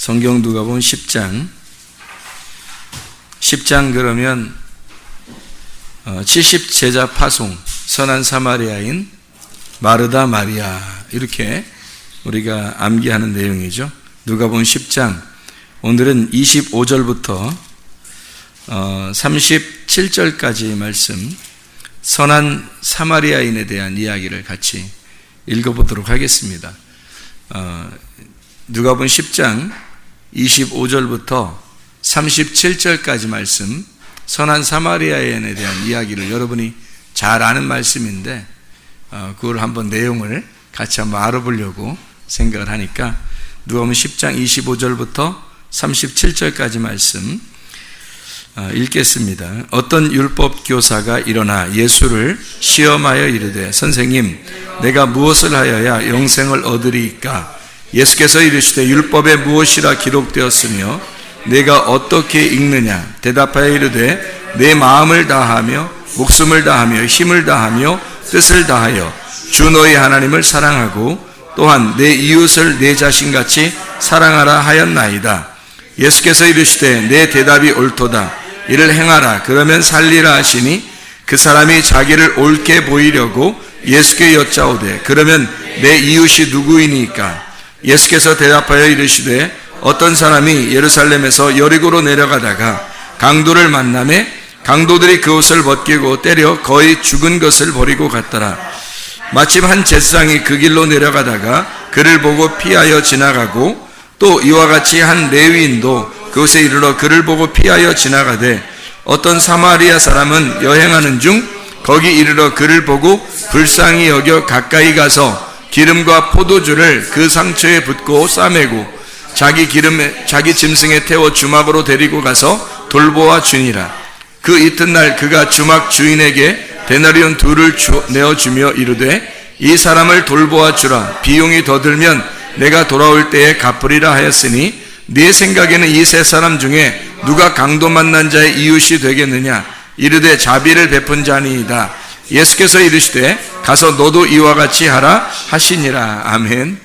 성경 누가복음 10장 그러면 70제자 파송, 선한 사마리아인 마르다 마리아, 이렇게 우리가 암기하는 내용이죠. 누가복음 10장 오늘은 25절부터 37절까지 말씀, 선한 사마리아인에 대한 이야기를 같이 읽어보도록 하겠습니다. 누가복음 10장 25절부터 37절까지 말씀, 선한 사마리아인에 대한 이야기를 여러분이 잘 아는 말씀인데 그걸 한번 내용을 같이 한번 알아보려고 생각을 하니까 누가복음 10장 25절부터 37절까지 말씀 읽겠습니다. 어떤 율법 교사가 일어나 예수를 시험하여 이르되, 선생님, 내가 무엇을 하여야 영생을 얻으리이까? 예수께서 이르시되, 율법에 무엇이라 기록되었으며 내가 어떻게 읽느냐? 대답하여 이르되, 내 마음을 다하며 목숨을 다하며 힘을 다하며 뜻을 다하여 주 너희 하나님을 사랑하고 또한 내 이웃을 내 자신같이 사랑하라 하였나이다. 예수께서 이르시되, 내 대답이 옳도다. 이를 행하라. 그러면 살리라 하시니 그 사람이 자기를 옳게 보이려고 예수께 여짜오되, 그러면 내 이웃이 누구이니까? 예수께서 대답하여 이르시되, 어떤 사람이 예루살렘에서 여리고로 내려가다가 강도를 만나매 강도들이 그 옷을 벗기고 때려 거의 죽은 것을 버리고 갔더라. 마침 한 제사장이 그 길로 내려가다가 그를 보고 피하여 지나가고, 또 이와 같이 한 레위인도 그곳에 이르러 그를 보고 피하여 지나가되, 어떤 사마리아 사람은 여행하는 중 거기 이르러 그를 보고 불쌍히 여겨 가까이 가서 기름과 포도주를 그 상처에 붓고 싸매고 자기 짐승에 태워 주막으로 데리고 가서 돌보아 주니라. 그 이튿날 그가 주막 주인에게 데나리온 2를 내어주며 이르되, 이 사람을 돌보아 주라. 비용이 더 들면 내가 돌아올 때에 갚으리라 하였으니, 네 생각에는 이 세 사람 중에 누가 강도 만난 자의 이웃이 되겠느냐? 이르되, 자비를 베푼 자니이다. 예수께서 이르시되, 가서 너도 이와 같이 하라 하시니라. 아멘.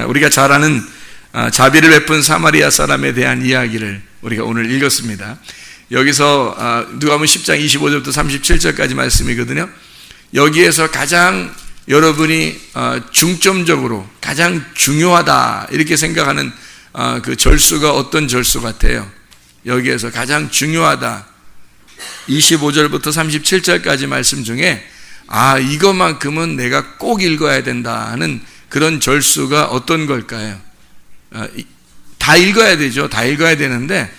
우리가 잘 아는 자비를 베푼 사마리아 사람에 대한 이야기를 우리가 오늘 읽었습니다. 여기서 누가복음 10장 25절부터 37절까지 말씀이거든요. 여기에서 가장 여러분이 중점적으로 가장 중요하다 이렇게 생각하는 그 절수가 어떤 절수 같아요? 여기에서 가장 중요하다, 25절부터 37절까지 말씀 중에 이것만큼은 내가 꼭 읽어야 된다 하는 그런 절수가 어떤 걸까요? 다 읽어야 되죠. 다 읽어야 되는데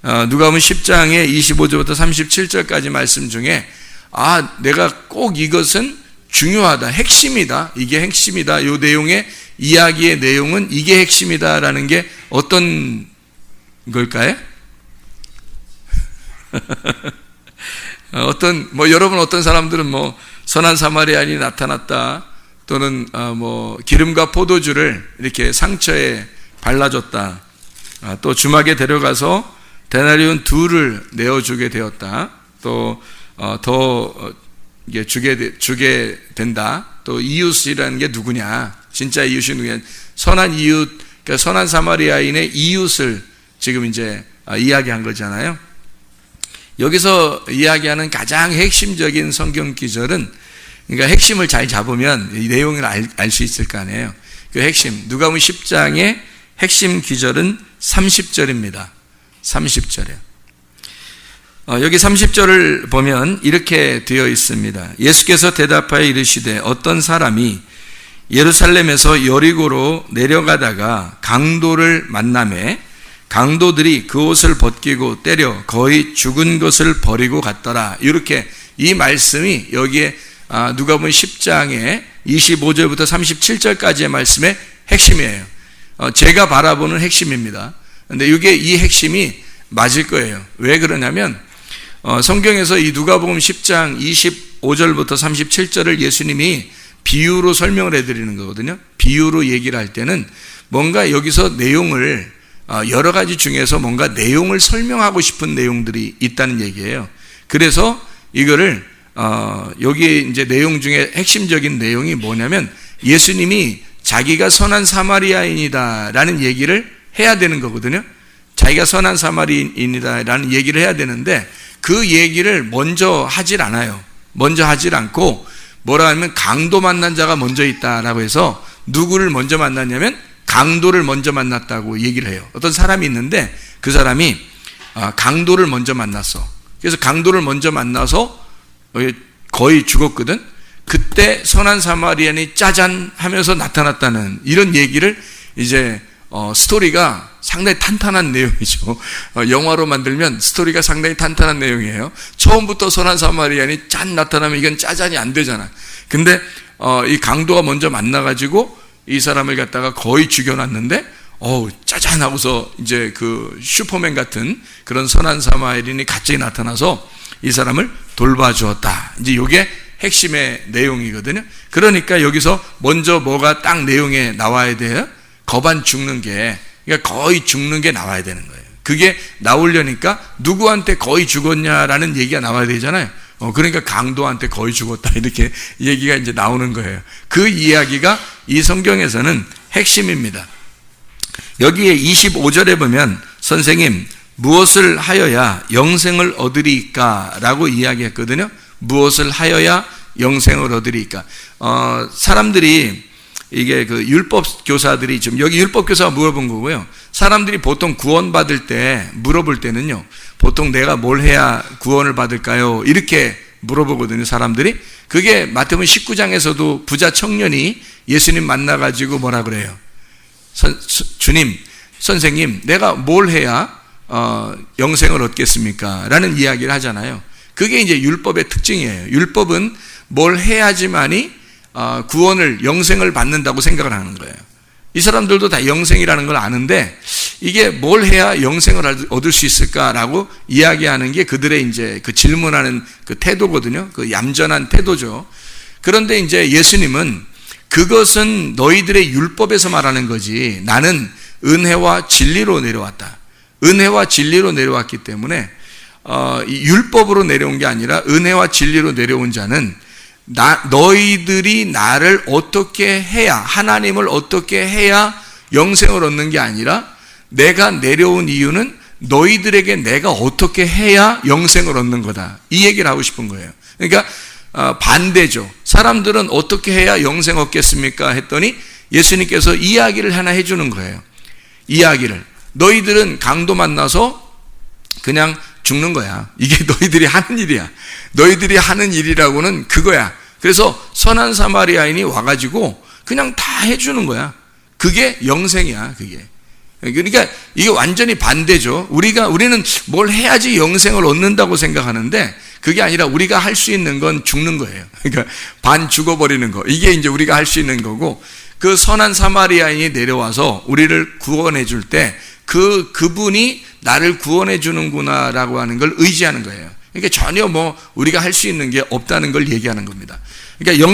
누가복음 10장의 25절부터 37절까지 말씀 중에 내가 꼭 이것은 중요하다, 핵심이다, 이게 핵심이다, 이 내용의 이야기의 내용은 이게 핵심이다라는 게 어떤 걸까요? 여러분 어떤 사람들은 선한 사마리아인이 나타났다, 또는 기름과 포도주를 이렇게 상처에 발라줬다, 또 주막에 데려가서 데나리온 2를 내어주게 되었다, 또 더 이게 주게 된다, 또 이웃이라는 게 누구냐, 진짜 이웃이 누구냐, 선한 이웃, 그러니까 선한 사마리아인의 이웃을 지금 이제 이야기한 거잖아요. 여기서 이야기하는 가장 핵심적인 성경 기절은, 그러니까 핵심을 잘 잡으면 이 내용을 알 수 있을 거 아니에요. 그 핵심, 누가복음 10장의 핵심 기절은 30절입니다. 30절에 여기 30절을 보면 이렇게 되어 있습니다. 예수께서 대답하여 이르시되, 어떤 사람이 예루살렘에서 여리고로 내려가다가 강도를 만나매 강도들이 그 옷을 벗기고 때려 거의 죽은 것을 버리고 갔더라. 이렇게 이 말씀이 여기에 누가복음 10장의 25절부터 37절까지의 말씀의 핵심이에요. 제가 바라보는 핵심입니다. 근데 이게 이 핵심이 맞을 거예요. 왜 그러냐면 성경에서 이 누가복음 10장 25절부터 37절을 예수님이 비유로 설명을 해드리는 거거든요. 비유로 얘기를 할 때는 뭔가 여기서 내용을 여러 가지 중에서 뭔가 내용을 설명하고 싶은 내용들이 있다는 얘기예요. 그래서 이거를 여기 이제 내용 중에 핵심적인 내용이 뭐냐면, 예수님이 자기가 선한 사마리아인이다라는 얘기를 해야 되는 거거든요. 자기가 선한 사마리인이다라는 얘기를 해야 되는데 그 얘기를 먼저 하질 않아요. 먼저 하질 않고 뭐라 하면 강도 만난 자가 먼저 있다라고 해서 누구를 먼저 만났냐면 강도를 먼저 만났다고 얘기를 해요. 어떤 사람이 있는데 그 사람이 강도를 먼저 만났어. 그래서 강도를 먼저 만나서 거의 죽었거든. 그때 선한 사마리안이 짜잔 하면서 나타났다는 이런 얘기를 이제 스토리가 상당히 탄탄한 내용이죠. 영화로 만들면 스토리가 상당히 탄탄한 내용이에요. 처음부터 선한 사마리안이 짠 나타나면 이건 짜잔이 안 되잖아. 근데 이 강도가 먼저 만나가지고 이 사람을 갖다가 거의 죽여놨는데 짜잔 하고서 이제 그 슈퍼맨 같은 그런 선한 사마리안이 갑자기 나타나서 이 사람을 돌봐주었다. 이제 이게 핵심의 내용이거든요. 그러니까 여기서 먼저 뭐가 딱 내용에 나와야 돼요? 거반 죽는 게, 그러니까 거의 죽는 게 나와야 되는 거예요. 그게 나오려니까 누구한테 거의 죽었냐라는 얘기가 나와야 되잖아요. 그러니까 강도한테 거의 죽었다 이렇게 얘기가 이제 나오는 거예요. 그 이야기가 이 성경에서는 핵심입니다. 여기에 25절에 보면 선생님 무엇을 하여야 영생을 얻으리까? 라고 이야기했거든요. 무엇을 하여야 영생을 얻으리까? 사람들이 이게 그 율법 교사들이 지금 여기 율법 교사가 물어본 거고요. 사람들이 보통 구원받을 때 물어볼 때는요. 보통 내가 뭘 해야 구원을 받을까요? 이렇게 물어보거든요, 사람들이. 그게 마태복음 19장에서도 부자 청년이 예수님 만나가지고 뭐라 그래요? 주님, 선생님, 내가 뭘 해야 영생을 얻겠습니까? 라는 이야기를 하잖아요. 그게 이제 율법의 특징이에요. 율법은 뭘 해야지만이 구원을, 영생을 받는다고 생각을 하는 거예요. 이 사람들도 다 영생이라는 걸 아는데 이게 뭘 해야 영생을 얻을 수 있을까라고 이야기하는 게 그들의 이제 그 질문하는 그 태도거든요. 그 얌전한 태도죠. 그런데 이제 예수님은 그것은 너희들의 율법에서 말하는 거지 나는 은혜와 진리로 내려왔다. 은혜와 진리로 내려왔기 때문에 율법으로 내려온 게 아니라 은혜와 진리로 내려온 자는 너희들이 나를 어떻게 해야, 하나님을 어떻게 해야 영생을 얻는 게 아니라 내가 내려온 이유는 너희들에게 내가 어떻게 해야 영생을 얻는 거다. 이 얘기를 하고 싶은 거예요. 그러니까 반대죠. 사람들은 어떻게 해야 영생 얻겠습니까? 했더니 예수님께서 이야기를 하나 해주는 거예요. 이야기를. 너희들은 강도 만나서 그냥 죽는 거야. 이게 너희들이 하는 일이야. 너희들이 하는 일이라고는 그거야. 그래서 선한 사마리아인이 와가지고 그냥 다 해주는 거야. 그게 영생이야, 그게. 그러니까 이게 완전히 반대죠. 우리는 뭘 해야지 영생을 얻는다고 생각하는데 그게 아니라 우리가 할 수 있는 건 죽는 거예요. 그러니까 반 죽어버리는 거. 이게 이제 우리가 할 수 있는 거고 그 선한 사마리아인이 내려와서 우리를 구원해 줄 때 그분이 나를 구원해 주는구나라고 하는 걸 의지하는 거예요. 그러니까 전혀 우리가 할 수 있는 게 없다는 걸 얘기하는 겁니다. 그러니까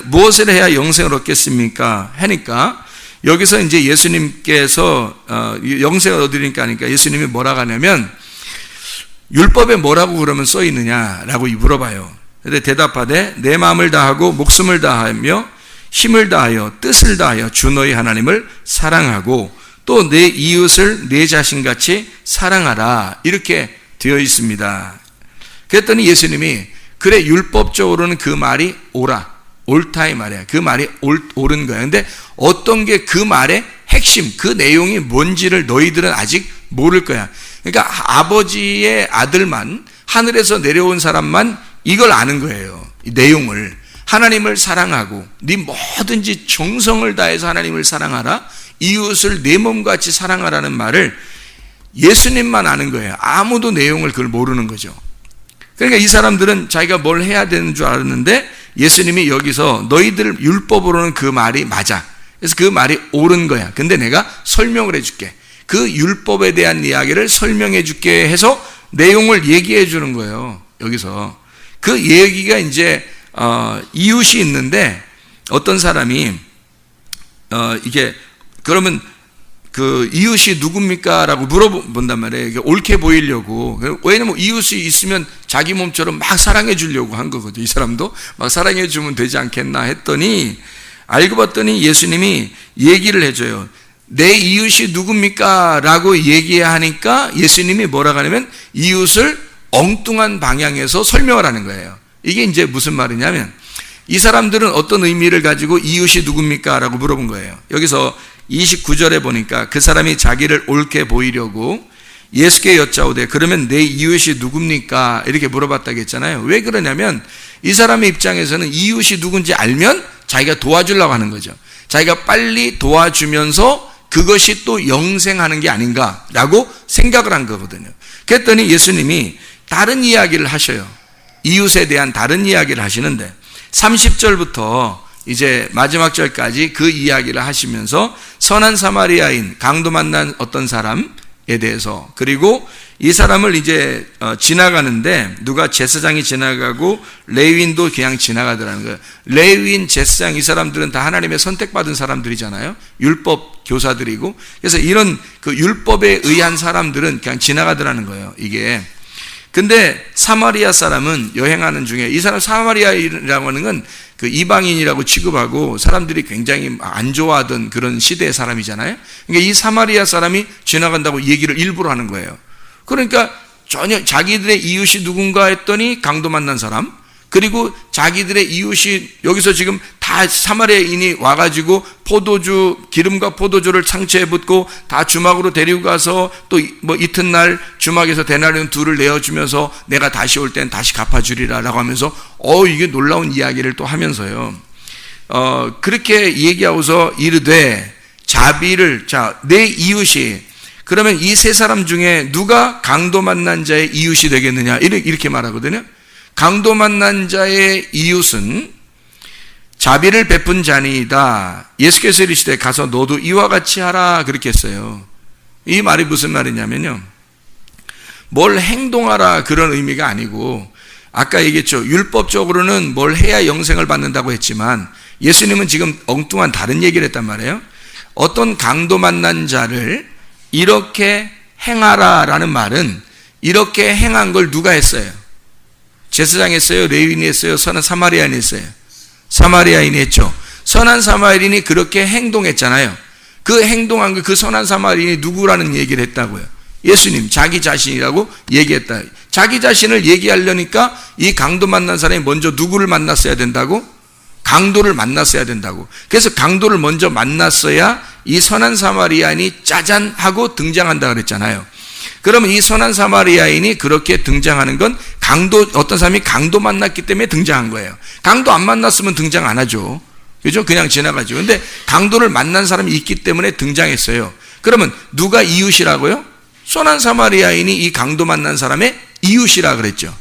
무엇을 해야 영생을 얻겠습니까? 하니까 여기서 이제 예수님께서 영생을 얻으니까 하니까 예수님이 뭐라고 하냐면 율법에 뭐라고 그러면 써 있느냐라고 물어봐요. 근데 대답하되 내 마음을 다하고 목숨을 다하며 힘을 다하여 뜻을 다하여 주 너희 하나님을 사랑하고 또 내 이웃을 내 자신같이 사랑하라 이렇게 되어 있습니다. 그랬더니 예수님이 그래 율법적으로는 그 말이 옳다 이 말이야. 그 말이 옳은 거야. 근데 어떤 게 그 말의 핵심, 그 내용이 뭔지를 너희들은 아직 모를 거야. 그러니까 아버지의 아들만, 하늘에서 내려온 사람만 이걸 아는 거예요. 이 내용을. 하나님을 사랑하고 네 뭐든지 정성을 다해서 하나님을 사랑하라. 이웃을 내 몸같이 사랑하라는 말을 예수님만 아는 거예요. 아무도 내용을 그걸 모르는 거죠. 그러니까 이 사람들은 자기가 뭘 해야 되는 줄 알았는데 예수님이 여기서 너희들 율법으로는 그 말이 맞아. 그래서 그 말이 옳은 거야. 근데 내가 설명을 해줄게. 그 율법에 대한 이야기를 설명해 줄게 해서 내용을 얘기해 주는 거예요. 여기서. 그 얘기가 이제 이웃이 있는데 어떤 사람이 이게 그러면 그 이웃이 누굽니까? 라고 물어본단 말이에요. 이게 옳게 보이려고. 왜냐면 이웃이 있으면 자기 몸처럼 막 사랑해 주려고 한 거거든요. 이 사람도 막 사랑해 주면 되지 않겠나 했더니 알고 봤더니 예수님이 얘기를 해줘요. 내 이웃이 누굽니까? 라고 얘기하니까 예수님이 뭐라고 하냐면 이웃을 엉뚱한 방향에서 설명을 하는 거예요. 이게 이제 무슨 말이냐면 이 사람들은 어떤 의미를 가지고 이웃이 누굽니까? 라고 물어본 거예요. 여기서 29절에 보니까 그 사람이 자기를 옳게 보이려고 예수께 여짜오되 그러면 내 이웃이 누굽니까? 이렇게 물어봤다고 했잖아요. 왜 그러냐면 이 사람의 입장에서는 이웃이 누군지 알면 자기가 도와주려고 하는 거죠. 자기가 빨리 도와주면서 그것이 또 영생하는 게 아닌가라고 생각을 한 거거든요. 그랬더니 예수님이 다른 이야기를 하셔요. 이웃에 대한 다른 이야기를 하시는데 30절부터 이제 마지막 절까지 그 이야기를 하시면서 선한 사마리아인, 강도 만난 어떤 사람에 대해서, 그리고 이 사람을 이제 지나가는데 누가 제사장이 지나가고 레위인도 그냥 지나가더라는 거예요. 레위인, 제사장 이 사람들은 다 하나님의 선택받은 사람들이잖아요. 율법 교사들이고. 그래서 이런 그 율법에 의한 사람들은 그냥 지나가더라는 거예요. 이게. 근데 사마리아 사람은 여행하는 중에, 이 사람 사마리아인이라고 하는 건 그 이방인이라고 취급하고 사람들이 굉장히 안 좋아하던 그런 시대의 사람이잖아요. 그러니까 이 사마리아 사람이 지나간다고 얘기를 일부러 하는 거예요. 그러니까 전혀 자기들의 이웃이 누군가 했더니 강도 만난 사람, 그리고 자기들의 이웃이 여기서 지금 다 사마리아인이 와가지고 포도주, 기름과 포도주를 상처에 붓고 다 주막으로 데리고 가서 또 뭐 이튿날 주막에서 데나리온 2를 내어주면서 내가 다시 올 땐 다시 갚아주리라 라고 하면서 이게 놀라운 이야기를 또 하면서요. 그렇게 얘기하고서 이르되 자비를, 내 이웃이, 그러면 이 세 사람 중에 누가 강도 만난 자의 이웃이 되겠느냐 이렇게 말하거든요. 강도 만난 자의 이웃은 자비를 베푼 자니이다. 예수께서 이르시되 가서 너도 이와 같이 하라 그렇게 했어요. 이 말이 무슨 말이냐면요, 뭘 행동하라 그런 의미가 아니고, 아까 얘기했죠. 율법적으로는 뭘 해야 영생을 받는다고 했지만 예수님은 지금 엉뚱한 다른 얘기를 했단 말이에요. 어떤 강도 만난 자를 이렇게 행하라 라는 말은 이렇게 행한 걸 누가 했어요? 제사장이 했어요? 레위인이 했어요? 선한 사마리아인이 했어요? 사마리아인이 했죠. 선한 사마리아인이 그렇게 행동했잖아요. 그 행동한 그 선한 사마리아인이 누구라는 얘기를 했다고요? 예수님, 자기 자신이라고 얘기했다. 자기 자신을 얘기하려니까 이 강도 만난 사람이 먼저 누구를 만났어야 된다고? 강도를 만났어야 된다고. 그래서 강도를 먼저 만났어야 이 선한 사마리아인이 짜잔 하고 등장한다 그랬잖아요. 그러면 이 선한 사마리아인이 그렇게 등장하는 건 어떤 사람이 강도 만났기 때문에 등장한 거예요. 강도 안 만났으면 등장 안 하죠. 그죠? 그냥 지나가죠. 근데 강도를 만난 사람이 있기 때문에 등장했어요. 그러면 누가 이웃이라고요? 선한 사마리아인이 이 강도 만난 사람의 이웃이라 그랬죠.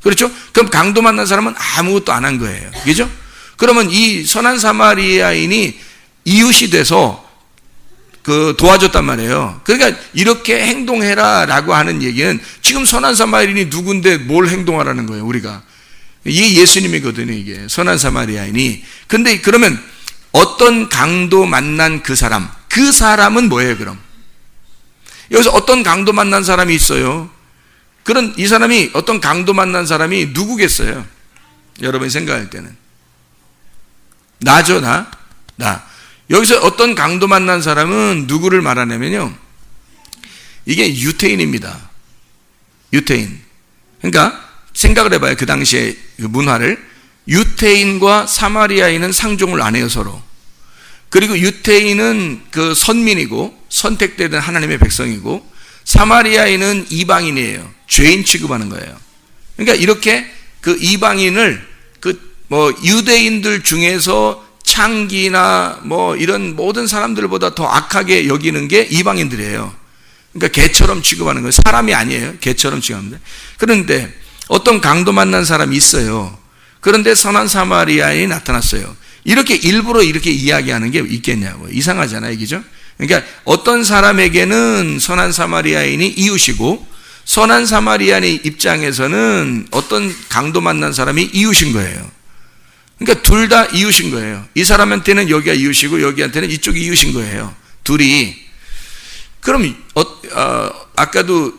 그렇죠? 그럼 강도 만난 사람은 아무것도 안 한 거예요. 그죠? 그러면 이 선한 사마리아인이 이웃이 돼서 도와줬단 말이에요. 그러니까 이렇게 행동해라 라고 하는 얘기는 지금 선한 사마리아인이 누군데 뭘 행동하라는 거예요, 우리가. 이게 예수님이거든요, 이게. 선한 사마리아인이. 근데 그러면 어떤 강도 만난 그 사람은 뭐예요, 그럼? 여기서 어떤 강도 만난 사람이 있어요. 이 사람이, 어떤 강도 만난 사람이 누구겠어요? 여러분이 생각할 때는. 나죠, 나. 여기서 어떤 강도 만난 사람은 누구를 말하냐면요, 이게 유태인입니다. 유태인. 그러니까 생각을 해봐요. 그 당시에 그 문화를. 유태인과 사마리아인은 상종을 안 해요, 서로. 그리고 유태인은 그 선민이고 선택되던 하나님의 백성이고, 사마리아인은 이방인이에요. 죄인 취급하는 거예요. 그러니까 이렇게 그 이방인을 유대인들 중에서 창기나 이런 모든 사람들보다 더 악하게 여기는 게 이방인들이에요. 그러니까 개처럼 취급하는 거예요. 사람이 아니에요. 개처럼 취급합니다. 그런데 어떤 강도 만난 사람이 있어요. 그런데 선한 사마리아인이 나타났어요. 이렇게 일부러 이렇게 이야기하는 게 있겠냐고요. 이상하잖아요, 그죠? 그러니까 어떤 사람에게는 선한 사마리아인이 이웃이고, 선한 사마리아인의 입장에서는 어떤 강도 만난 사람이 이웃인 거예요. 그러니까 둘 다 이웃인 거예요. 이 사람한테는 여기가 이웃이고 여기한테는 이쪽이 이웃인 거예요. 둘이. 그럼 아까도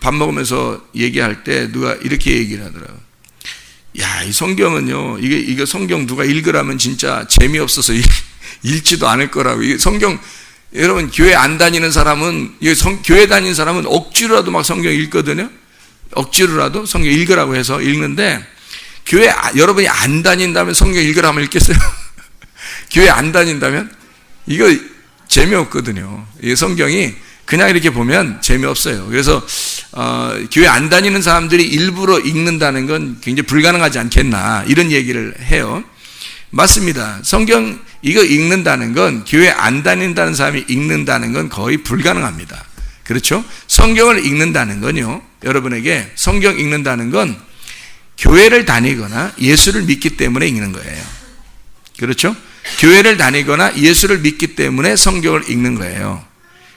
밥 먹으면서 얘기할 때 누가 이렇게 얘기를 하더라고요. 야, 이 성경은요, 이게 성경 누가 읽으라면 진짜 재미없어서 읽지도 않을 거라고. 이 성경 여러분, 교회 안 다니는 사람은, 교회 다니는 사람은 억지로라도 막 성경 읽거든요. 억지로라도 성경 읽으라고 해서 읽는데, 교회, 여러분이 안 다닌다면 성경 읽으라면 읽겠어요? 교회 안 다닌다면? 이거 재미없거든요. 이 성경이 그냥 이렇게 보면 재미없어요. 그래서, 교회 안 다니는 사람들이 일부러 읽는다는 건 굉장히 불가능하지 않겠나, 이런 얘기를 해요. 맞습니다. 성경 이거 읽는다는 건, 교회 안 다닌다는 사람이 읽는다는 건 거의 불가능합니다. 그렇죠? 성경을 읽는다는 건요, 여러분에게 성경 읽는다는 건 교회를 다니거나 예수를 믿기 때문에 읽는 거예요. 그렇죠? 교회를 다니거나 예수를 믿기 때문에 성경을 읽는 거예요.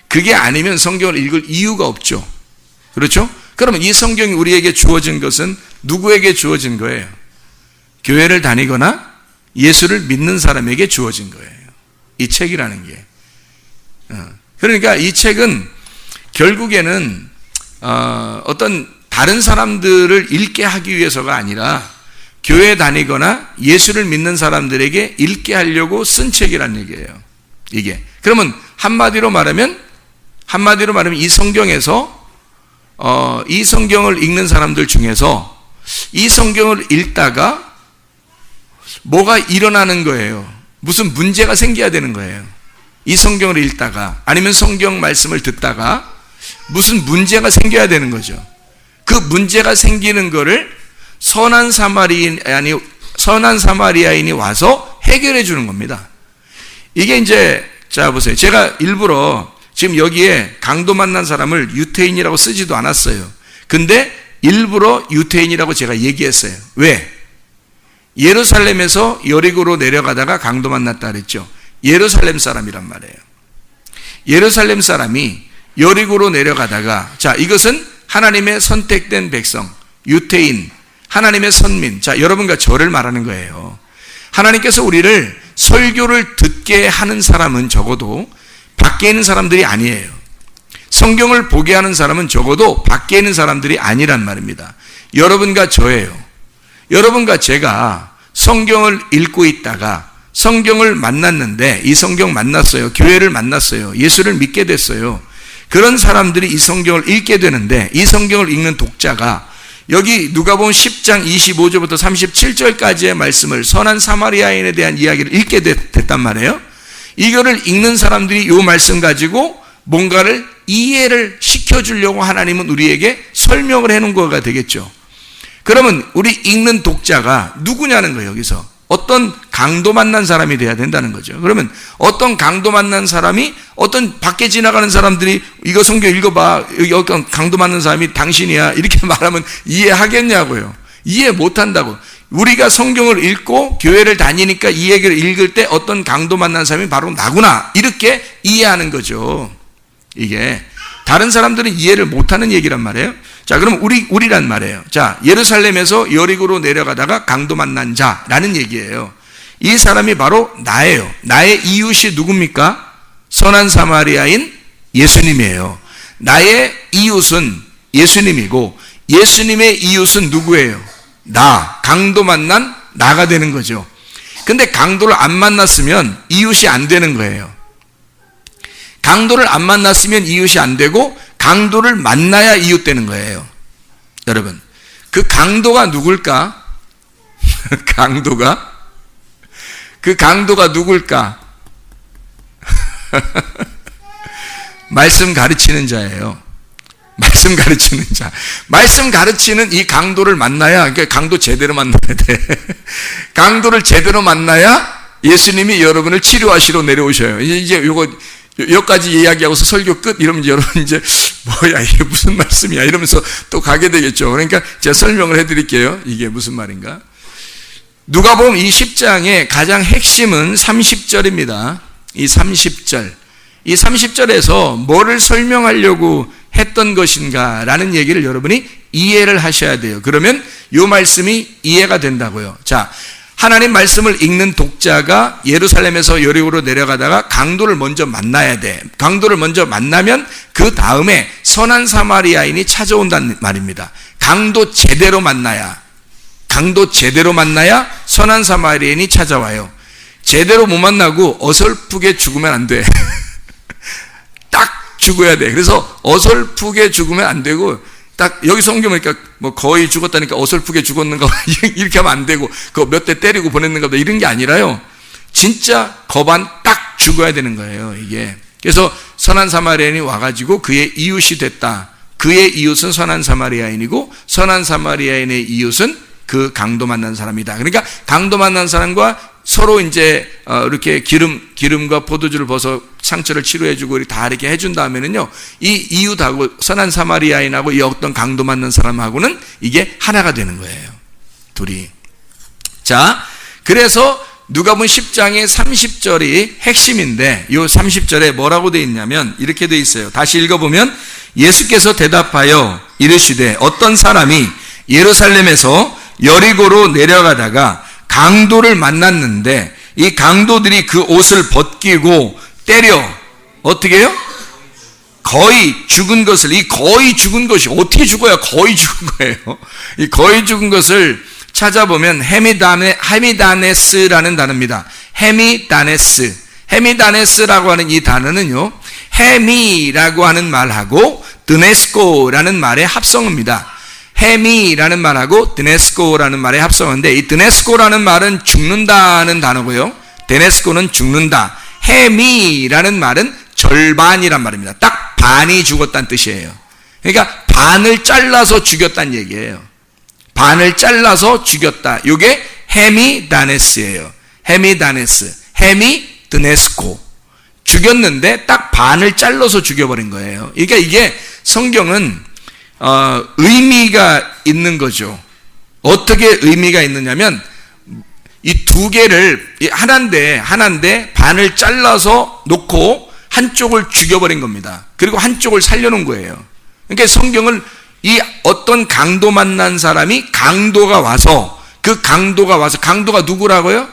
그게 아니면 성경을 읽을 이유가 없죠. 그렇죠? 그러면 이 성경이 우리에게 주어진 것은 누구에게 주어진 거예요? 교회를 다니거나 예수를 믿는 사람에게 주어진 거예요. 이 책이라는 게. 그러니까 이 책은 결국에는 어떤 다른 사람들을 읽게 하기 위해서가 아니라 교회 다니거나 예수를 믿는 사람들에게 읽게 하려고 쓴 책이라는 얘기예요. 이게. 그러면 한마디로 말하면 이 성경에서 이 성경을 읽는 사람들 중에서 이 성경을 읽다가 뭐가 일어나는 거예요. 무슨 문제가 생겨야 되는 거예요. 이 성경을 읽다가, 아니면 성경 말씀을 듣다가 무슨 문제가 생겨야 되는 거죠. 그 문제가 생기는 거를 선한 사마리아인이 와서 해결해 주는 겁니다. 이게 이제, 자 보세요. 제가 일부러 지금 여기에 강도 만난 사람을 유태인이라고 쓰지도 않았어요. 근데 일부러 유태인이라고 제가 얘기했어요. 왜? 예루살렘에서 여리고로 내려가다가 강도 만났다 그랬죠. 예루살렘 사람이란 말이에요. 예루살렘 사람이 여리고로 내려가다가, 자, 이것은 하나님의 선택된 백성, 유태인, 하나님의 선민, 자, 여러분과 저를 말하는 거예요. 하나님께서 우리를 설교를 듣게 하는 사람은 적어도 밖에 있는 사람들이 아니에요. 성경을 보게 하는 사람은 적어도 밖에 있는 사람들이 아니란 말입니다. 여러분과 저예요. 여러분과 제가 성경을 읽고 있다가 성경을 만났는데, 이 성경 만났어요. 교회를 만났어요. 예수를 믿게 됐어요. 그런 사람들이 이 성경을 읽게 되는데, 이 성경을 읽는 독자가 여기 누가복음 10장 25절부터 37절까지의 말씀을, 선한 사마리아인에 대한 이야기를 읽게 됐단 말이에요. 이거를 읽는 사람들이 이 말씀 가지고 뭔가를 이해를 시켜주려고 하나님은 우리에게 설명을 해놓은 거가 되겠죠. 그러면 우리 읽는 독자가 누구냐는 거예요. 여기서 어떤 강도 만난 사람이 돼야 된다는 거죠. 그러면 어떤 강도 만난 사람이, 어떤 밖에 지나가는 사람들이 이거 성경 읽어봐, 여기 어떤 강도 만난 사람이 당신이야, 이렇게 말하면 이해하겠냐고요. 이해 못한다고. 우리가 성경을 읽고 교회를 다니니까 이 얘기를 읽을 때 어떤 강도 만난 사람이 바로 나구나, 이렇게 이해하는 거죠. 이게 다른 사람들은 이해를 못하는 얘기란 말이에요. 자, 그럼 우리란 말이에요. 자, 예루살렘에서 여리고로 내려가다가 강도 만난 자라는 얘기예요. 이 사람이 바로 나예요. 나의 이웃이 누굽니까? 선한 사마리아인 예수님이에요. 나의 이웃은 예수님이고, 예수님의 이웃은 누구예요? 나, 강도 만난 나가 되는 거죠. 근데 강도를 안 만났으면 이웃이 안 되는 거예요. 강도를 안 만났으면 이웃이 안 되고, 강도를 만나야 이웃 되는 거예요. 여러분, 그 강도가 누굴까? 그 강도가 누굴까? 말씀 가르치는 자예요. 말씀 가르치는 자. 말씀 가르치는 이 강도를 만나야, 그러니까 강도 제대로 만나야 돼. 강도를 제대로 만나야 예수님이 여러분을 치료하시러 내려오셔요. 이제 여기까지 이야기하고서 설교 끝 이러면 여러분 이제 뭐야 이게 무슨 말씀이야 이러면서 또 가게 되겠죠. 그러니까 제가 설명을 해드릴게요. 이게 무슨 말인가. 누가복음 이 10장의 가장 핵심은 30절입니다. 이 30절에서 뭐를 설명하려고 했던 것인가 라는 얘기를 여러분이 이해를 하셔야 돼요. 그러면 이 말씀이 이해가 된다고요. 자, 하나님 말씀을 읽는 독자가 예루살렘에서 여리고로 내려가다가 강도를 먼저 만나야 돼. 강도를 먼저 만나면 그 다음에 선한 사마리아인이 찾아온다는 말입니다. 강도 제대로 만나야 선한 사마리아인이 찾아와요. 제대로 못 만나고 어설프게 죽으면 안 돼. 죽어야 돼. 그래서 어설프게 죽으면 안 되고, 딱 여기 성경 보니까 뭐 거의 죽었다니까 어설프게 죽었는가 이렇게 하면 안 되고, 그거 몇 대 때리고 보냈는가 보다 이런 게 아니라요, 진짜 거반 딱 죽어야 되는 거예요, 이게. 그래서 선한 사마리아인이 와가지고 그의 이웃이 됐다. 그의 이웃은 선한 사마리아인이고, 선한 사마리아인의 이웃은 그 강도 만난 사람이다. 그러니까 강도 만난 사람과 서로 이제 이렇게 기름과 포도주를 벗어 상처를 치료해주고 이렇게 다 이렇게 해준 다음에는요, 이 이웃하고 선한 사마리아인하고 이 어떤 강도 맞는 사람하고는 이게 하나가 되는 거예요, 둘이. 자, 그래서 누가복음 10장의 30절이 핵심인데, 이 30절에 뭐라고 되어 있냐면 이렇게 되어 있어요. 다시 읽어보면, 예수께서 대답하여 이르시되 어떤 사람이 예루살렘에서 여리고로 내려가다가 강도를 만났는데, 이 강도들이 그 옷을 벗기고 때려 어떻게 해요? 거의 죽은 것을, 이 거의 죽은 것이 어떻게 죽어야 거의 죽은 거예요? 이 거의 죽은 것을 찾아보면 헤미다네스라는 단어입니다. 헤미다네스라고 하는 이 단어는요, 헤미라고 하는 말하고 드네스코라는 말의 합성어입니다. 헤미라는 말하고 드네스코라는 말의 합성어인데, 이 드네스코라는 말은 죽는다는 단어고요, 드네스코는 죽는다. 헤미라는 말은 절반이란 말입니다. 딱 반이 죽었다는 뜻이에요. 그러니까 반을 잘라서 죽였다는 얘기예요. 반을 잘라서 죽였다. 이게 헤미다네스예요. 헤미다네스, 헤미드네스코. 죽였는데 딱 반을 잘라서 죽여버린 거예요. 그러니까 이게 성경은 의미가 있는 거죠. 어떻게 의미가 있느냐면, 이 두 개를 하나인데 반을 잘라서 놓고 한쪽을 죽여버린 겁니다. 그리고 한쪽을 살려놓은 거예요. 그러니까 성경을, 이 어떤 강도 만난 사람이 강도가 와서 강도가 누구라고요?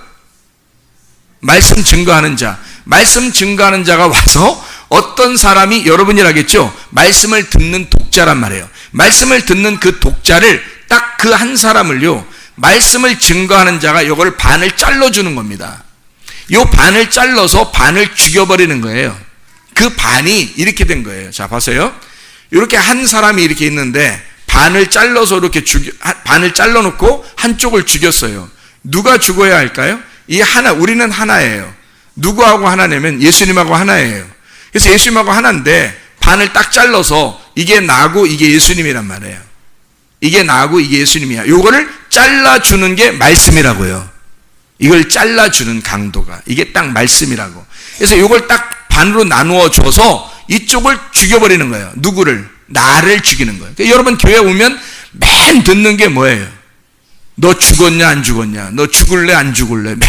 말씀 증거하는 자. 말씀 증거하는 자가 와서 어떤 사람이, 여러분이라겠죠? 말씀을 듣는 독자란 말이에요. 말씀을 듣는 그 독자를, 딱 그 한 사람을요, 말씀을 증거하는 자가 이걸 반을 잘라주는 겁니다. 이 반을 잘라서 반을 죽여버리는 거예요. 그 반이 이렇게 된 거예요. 자, 보세요. 이렇게 한 사람이 이렇게 있는데 반을 잘라서 이렇게 반을 잘라놓고 한쪽을 죽였어요. 누가 죽어야 할까요? 이 하나, 우리는 하나예요. 누구하고 하나냐면 예수님하고 하나예요. 그래서 예수님하고 하나인데 반을 딱 잘라서 이게 나고 이게 예수님이란 말이에요. 이게 나고 이게 예수님이야. 요거를 잘라주는 게 말씀이라고요. 이걸 잘라주는 강도가, 이게 딱 말씀이라고. 그래서 요걸 딱 반으로 나누어 줘서 이쪽을 죽여버리는 거예요. 누구를? 나를 죽이는 거예요. 그러니까 여러분 교회 오면 맨 듣는 게 뭐예요? 너 죽었냐 안 죽었냐? 너 죽을래 안 죽을래? 맨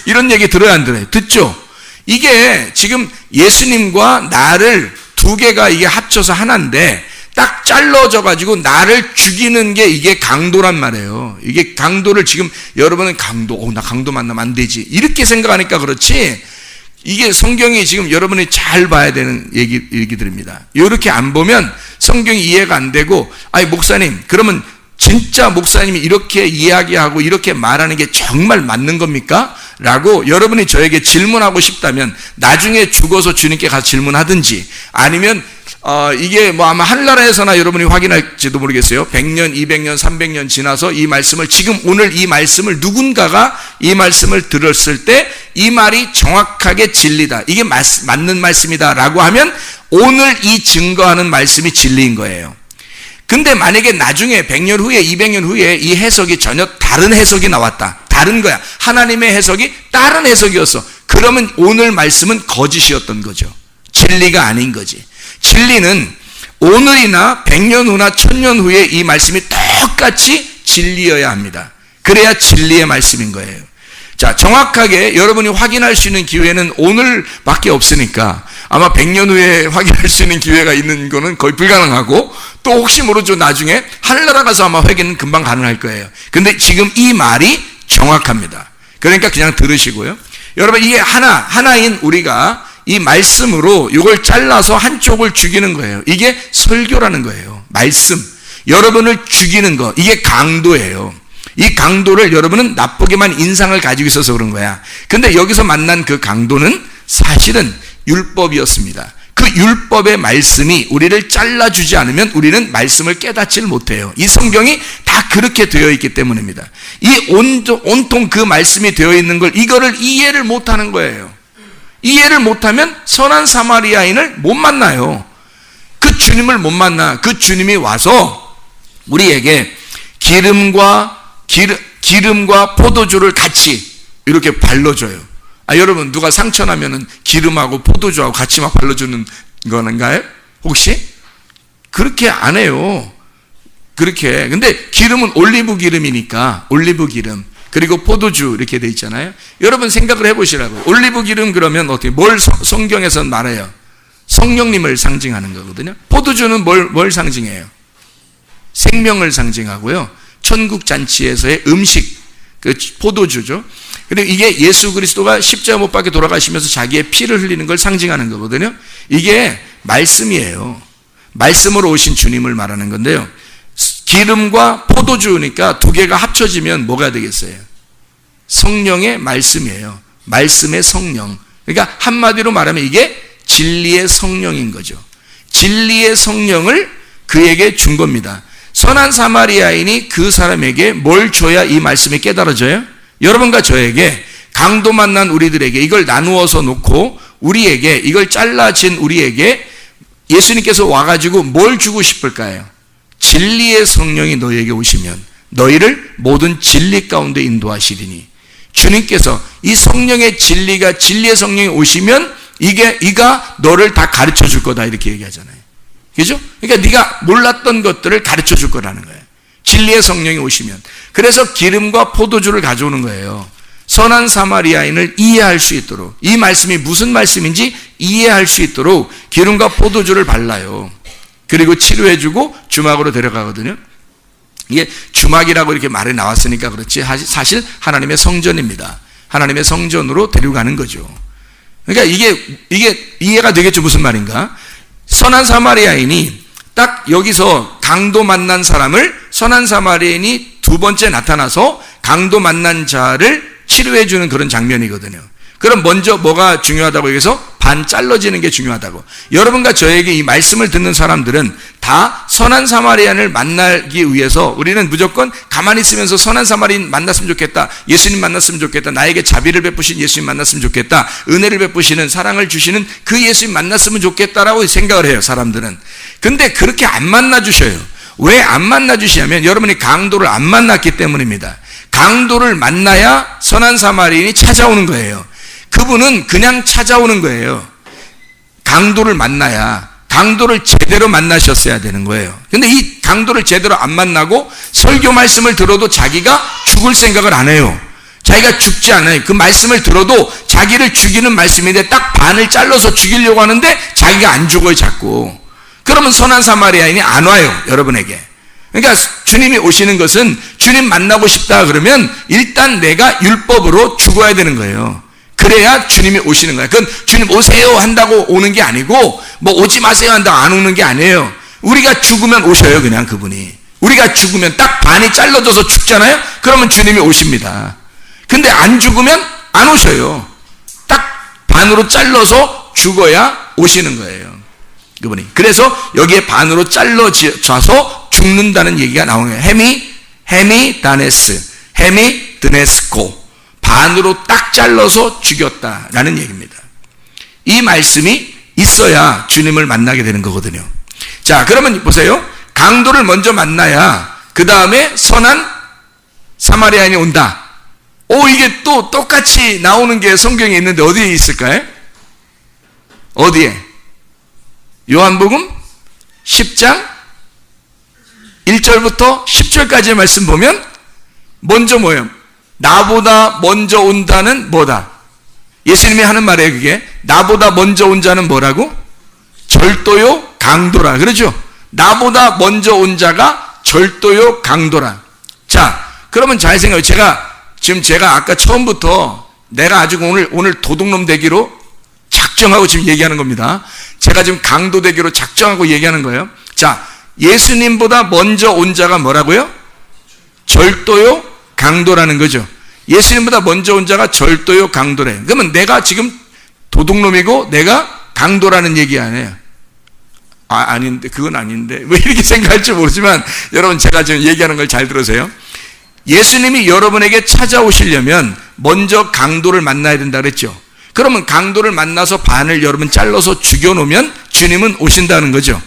이런 얘기 들어야 안 들어요? 듣죠? 이게 지금 예수님과 나를 두 개가 이게 합쳐서 하나인데, 딱 잘라져 가지고 나를 죽이는 게 이게 강도란 말이에요. 이게 강도를 지금 여러분은 나 강도 만나면 안 되지, 이렇게 생각하니까 그렇지, 이게 성경이 지금 여러분이 잘 봐야 되는 얘기들입니다. 이렇게 안 보면 성경이 이해가 안 되고, 아니 목사님, 그러면 진짜 목사님이 이렇게 이야기하고 이렇게 말하는 게 정말 맞는 겁니까? 라고 여러분이 저에게 질문하고 싶다면 나중에 죽어서 주님께 가서 질문하든지, 아니면 이게 뭐 아마 하늘나라에서나 여러분이 확인할지도 모르겠어요. 100년, 200년, 300년 지나서 이 말씀을, 지금 오늘 이 말씀을 누군가가 이 말씀을 들었을 때 이 말이 정확하게 진리다, 이게 맞는 말씀이다 라고 하면 오늘 이 증거하는 말씀이 진리인 거예요. 근데 만약에 나중에 100년 후에 200년 후에 이 해석이 전혀 다른 해석이 나왔다, 다른 거야, 하나님의 해석이 다른 해석이었어, 그러면 오늘 말씀은 거짓이었던 거죠. 진리가 아닌 거지. 진리는 오늘이나 100년 후나 1000년 후에 이 말씀이 똑같이 진리여야 합니다. 그래야 진리의 말씀인 거예요. 자, 정확하게 여러분이 확인할 수 있는 기회는 오늘밖에 없으니까 아마 100년 후에 확인할 수 있는 기회가 있는 거는 거의 불가능하고, 또 혹시 모르죠, 나중에 하늘나라 가서 아마 확인은 금방 가능할 거예요. 근데 지금 이 말이 정확합니다. 그러니까 그냥 들으시고요. 여러분, 이게 하나인 우리가 이 말씀으로 이걸 잘라서 한쪽을 죽이는 거예요. 이게 설교라는 거예요. 말씀, 여러분을 죽이는 거, 이게 강도예요. 이 강도를 여러분은 나쁘게만 인상을 가지고 있어서 그런 거야. 근데 여기서 만난 그 강도는 사실은 율법이었습니다. 그 율법의 말씀이 우리를 잘라주지 않으면 우리는 말씀을 깨닫지를 못해요. 이 성경이 다 그렇게 되어 있기 때문입니다. 이 온통 그 말씀이 되어 있는 걸 이거를 이해를 못하는 거예요. 이해를 못하면 선한 사마리아인을 못 만나요. 그 주님을 못 만나. 그 주님이 와서 우리에게 기름과 포도주를 같이 이렇게 발라줘요. 여러분 누가 상처 나면은 기름하고 포도주하고 같이 막 발라주는 거는가요? 혹시? 그렇게 안 해요. 그렇게. 근데 기름은 올리브 기름이니까 올리브 기름 그리고 포도주 이렇게 돼 있잖아요. 여러분 생각을 해보시라고. 올리브 기름 그러면 어떻게 뭘 성경에서는 말해요? 성령님을 상징하는 거거든요. 포도주는 뭘 상징해요? 생명을 상징하고요. 천국 잔치에서의 음식 그 포도주죠. 그리고 이게 예수 그리스도가 십자가 못 박혀 돌아가시면서 자기의 피를 흘리는 걸 상징하는 거거든요. 이게 말씀이에요. 말씀으로 오신 주님을 말하는 건데요. 기름과 포도주니까 두 개가 합쳐지면 뭐가 되겠어요? 성령의 말씀이에요. 말씀의 성령. 그러니까 한마디로 말하면 이게 진리의 성령인 거죠. 진리의 성령을 그에게 준 겁니다. 선한 사마리아인이 그 사람에게 뭘 줘야 이 말씀이 깨달아져요? 여러분과 저에게 강도 만난 우리들에게 이걸 나누어서 놓고 우리에게 이걸 잘라진 우리에게 예수님께서 와가지고 뭘 주고 싶을까요? 진리의 성령이 너희에게 오시면 너희를 모든 진리 가운데 인도하시리니 주님께서 이 성령의 진리가 진리의 성령이 오시면 이가 너를 다 가르쳐 줄 거다 이렇게 얘기하잖아요. 그죠? 그러니까 네가 몰랐던 것들을 가르쳐 줄 거라는 거예요. 진리의 성령이 오시면. 그래서 기름과 포도주를 가져오는 거예요. 선한 사마리아인을 이해할 수 있도록 이 말씀이 무슨 말씀인지 이해할 수 있도록 기름과 포도주를 발라요. 그리고 치료해주고 주막으로 데려가거든요. 이게 주막이라고 이렇게 말이 나왔으니까 그렇지 사실 하나님의 성전입니다. 하나님의 성전으로 데려가는 거죠. 그러니까 이게 이해가 되겠죠. 무슨 말인가? 선한 사마리아인이 딱 여기서 강도 만난 사람을 선한 사마리아인이 두 번째 나타나서 강도 만난 자를 치료해 주는 그런 장면이거든요. 그럼 먼저 뭐가 중요하다고 여기서 반 잘라지는 게 중요하다고. 여러분과 저에게 이 말씀을 듣는 사람들은 다 선한 사마리아인을 만나기 위해서 우리는 무조건 가만히 있으면서 선한 사마리아인 만났으면 좋겠다. 예수님 만났으면 좋겠다. 나에게 자비를 베푸신 예수님 만났으면 좋겠다. 은혜를 베푸시는 사랑을 주시는 그 예수님 만났으면 좋겠다라고 생각을 해요. 사람들은. 근데 그렇게 안 만나 주셔요. 왜 안 만나 주시냐면 여러분이 강도를 안 만났기 때문입니다. 강도를 만나야 선한 사마리아인이 찾아오는 거예요. 그분은 그냥 찾아오는 거예요. 강도를 만나야 강도를 제대로 만나셨어야 되는 거예요. 근데 이 강도를 제대로 안 만나고 설교 말씀을 들어도 자기가 죽을 생각을 안 해요. 자기가 죽지 않아요. 그 말씀을 들어도 자기를 죽이는 말씀인데 딱 반을 잘라서 죽이려고 하는데 자기가 안 죽어요 자꾸. 그러면 선한 사마리아인이 안 와요 여러분에게. 그러니까 주님이 오시는 것은 주님 만나고 싶다 그러면 일단 내가 율법으로 죽어야 되는 거예요. 그래야 주님이 오시는 거예요. 그건 주님 오세요 한다고 오는 게 아니고 뭐 오지 마세요 한다고 안 오는 게 아니에요. 우리가 죽으면 오셔요 그냥 그분이. 우리가 죽으면 딱 반이 잘라져서 죽잖아요. 그러면 주님이 오십니다. 근데 안 죽으면 안 오셔요. 딱 반으로 잘라서 죽어야 오시는 거예요 그분이. 그래서 여기에 반으로 잘라져서 죽는다는 얘기가 나오는 거예요. 헤미 드네스코. 반으로 딱 잘라서 죽였다라는 얘기입니다. 이 말씀이 있어야 주님을 만나게 되는 거거든요. 자, 그러면 보세요. 강도를 먼저 만나야 그 다음에 선한 사마리아인이 온다. 이게 또 똑같이 나오는 게 성경에 있는데 어디에 있을까요? 어디에? 요한복음 10장 1절부터 10절까지의 말씀 보면 먼저 뭐예요? 나보다 먼저 온다는 뭐다? 예수님이 하는 말이에요 그게. 나보다 먼저 온 자는 뭐라고? 절도요 강도라. 그러죠? 나보다 먼저 온 자가 절도요 강도라. 자, 그러면 잘 생각해요. 제가 아까 처음부터 내가 아주 오늘 도둑놈 되기로 작정하고 지금 얘기하는 겁니다. 제가 지금 강도 되기로 작정하고 얘기하는 거예요. 자, 예수님보다 먼저 온 자가 뭐라고요? 절도요 강도라는 거죠. 예수님보다 먼저 온 자가 절도요 강도래. 그러면 내가 지금 도둑놈이고 내가 강도라는 얘기 아니에요. 아닌데, 그건 아닌데. 왜 이렇게 생각할지 모르지만, 여러분, 제가 지금 얘기하는 걸 잘 들으세요. 예수님이 여러분에게 찾아오시려면 먼저 강도를 만나야 된다 그랬죠. 그러면 강도를 만나서 반을 여러분 잘라서 죽여놓으면 주님은 오신다는 거죠.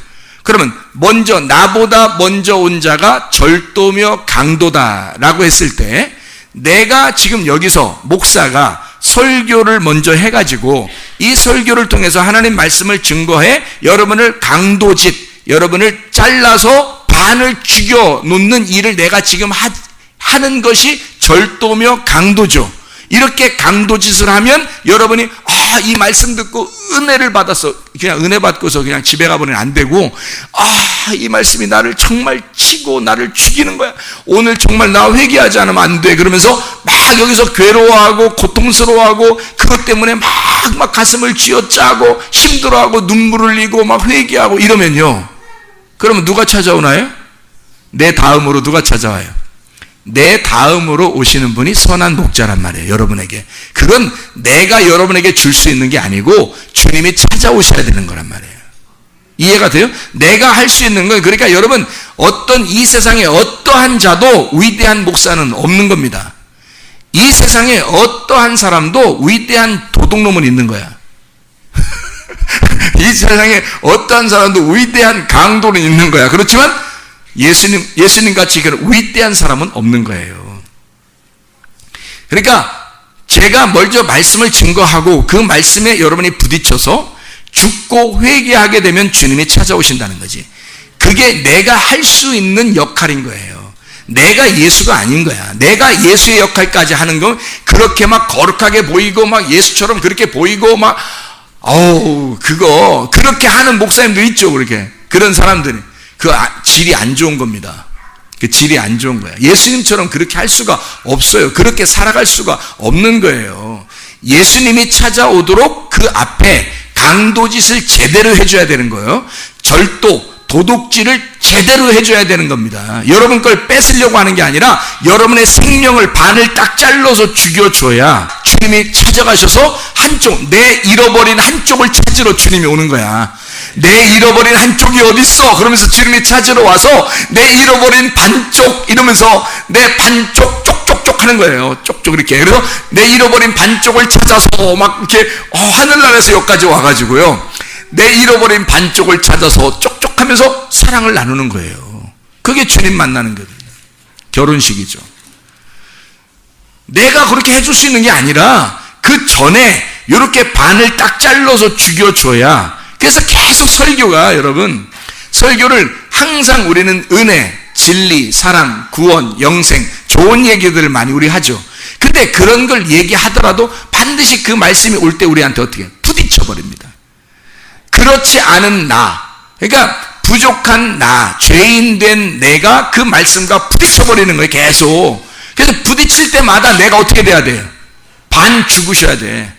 그러면 먼저, 나보다 먼저 온 자가 절도며 강도다라고 했을 때, 내가 지금 여기서 목사가 설교를 먼저 해가지고 이 설교를 통해서 하나님 말씀을 증거해 여러분을 강도짓, 여러분을 잘라서 반을 죽여 놓는 일을 내가 지금 하는 것이 절도며 강도죠. 이렇게 강도짓을 하면 여러분이 이 말씀 듣고 은혜를 받았어, 그냥 은혜 받고서 그냥 집에 가버리면 안 되고, 이 말씀이 나를 정말 치고 나를 죽이는 거야, 오늘 정말 나 회개하지 않으면 안 돼, 그러면서 막 여기서 괴로워하고 고통스러워하고 그것 때문에 막 가슴을 쥐어짜고 힘들어하고 눈물을 흘리고 막 회개하고 이러면요, 그러면 누가 찾아오나요? 내 다음으로 누가 찾아와요? 내 다음으로 오시는 분이 선한 목자란 말이에요, 여러분에게. 그건 내가 여러분에게 줄 수 있는 게 아니고 주님이 찾아오셔야 되는 거란 말이에요. 이해가 돼요? 내가 할 수 있는 건, 그러니까 여러분, 어떤 이 세상에 어떠한 자도 위대한 목사는 없는 겁니다. 이 세상에 어떠한 사람도 위대한 도둑놈은 있는 거야. 이 세상에 어떠한 사람도 위대한 강도는 있는 거야. 그렇지만 예수님 같이 그런 위대한 사람은 없는 거예요. 그러니까 제가 먼저 말씀을 증거하고 그 말씀에 여러분이 부딪혀서 죽고 회개하게 되면 주님이 찾아오신다는 거지. 그게 내가 할 수 있는 역할인 거예요. 내가 예수가 아닌 거야. 내가 예수의 역할까지 하는 건 그렇게 막 거룩하게 보이고 막 예수처럼 그렇게 보이고 막 그렇게 하는 목사님도 있죠. 그런 사람들이 그 질이 안 좋은 겁니다. 그 질이 안 좋은 거야. 예수님처럼 그렇게 할 수가 없어요. 그렇게 살아갈 수가 없는 거예요. 예수님이 찾아오도록 그 앞에 강도짓을 제대로 해줘야 되는 거예요. 절도, 도둑질을 제대로 해줘야 되는 겁니다. 여러분 걸 뺏으려고 하는 게 아니라 여러분의 생명을 반을 딱 잘라서 죽여줘야 주님이 찾아가셔서 내 잃어버린 한쪽을 찾으러 주님이 오는 거야. 내 잃어버린 한쪽이 어딨어? 그러면서 주님이 찾으러 와서 내 잃어버린 반쪽 이러면서 내 반쪽 쪽쪽쪽 하는 거예요. 쪽쪽 이렇게. 그래서 내 잃어버린 반쪽을 찾아서 막 이렇게 하늘나라에서 여기까지 와가지고요, 내 잃어버린 반쪽을 찾아서 쪽쪽하면서 사랑을 나누는 거예요. 그게 주님 만나는 거거든요. 결혼식이죠. 내가 그렇게 해줄 수 있는 게 아니라 그 전에 이렇게 반을 딱 잘라서 죽여줘야. 그래서 계속 설교가, 여러분, 설교를 항상 우리는 은혜, 진리, 사랑, 구원, 영생, 좋은 얘기들을 많이 우리 하죠. 근데 그런 걸 얘기하더라도 반드시 그 말씀이 올 때 우리한테 어떻게 부딪혀버립니다. 그렇지 않은 나, 그러니까 부족한 나, 죄인 된 내가 그 말씀과 부딪혀버리는 거예요, 계속. 그래서 부딪힐 때마다 내가 어떻게 돼야 돼요? 반 죽으셔야 돼.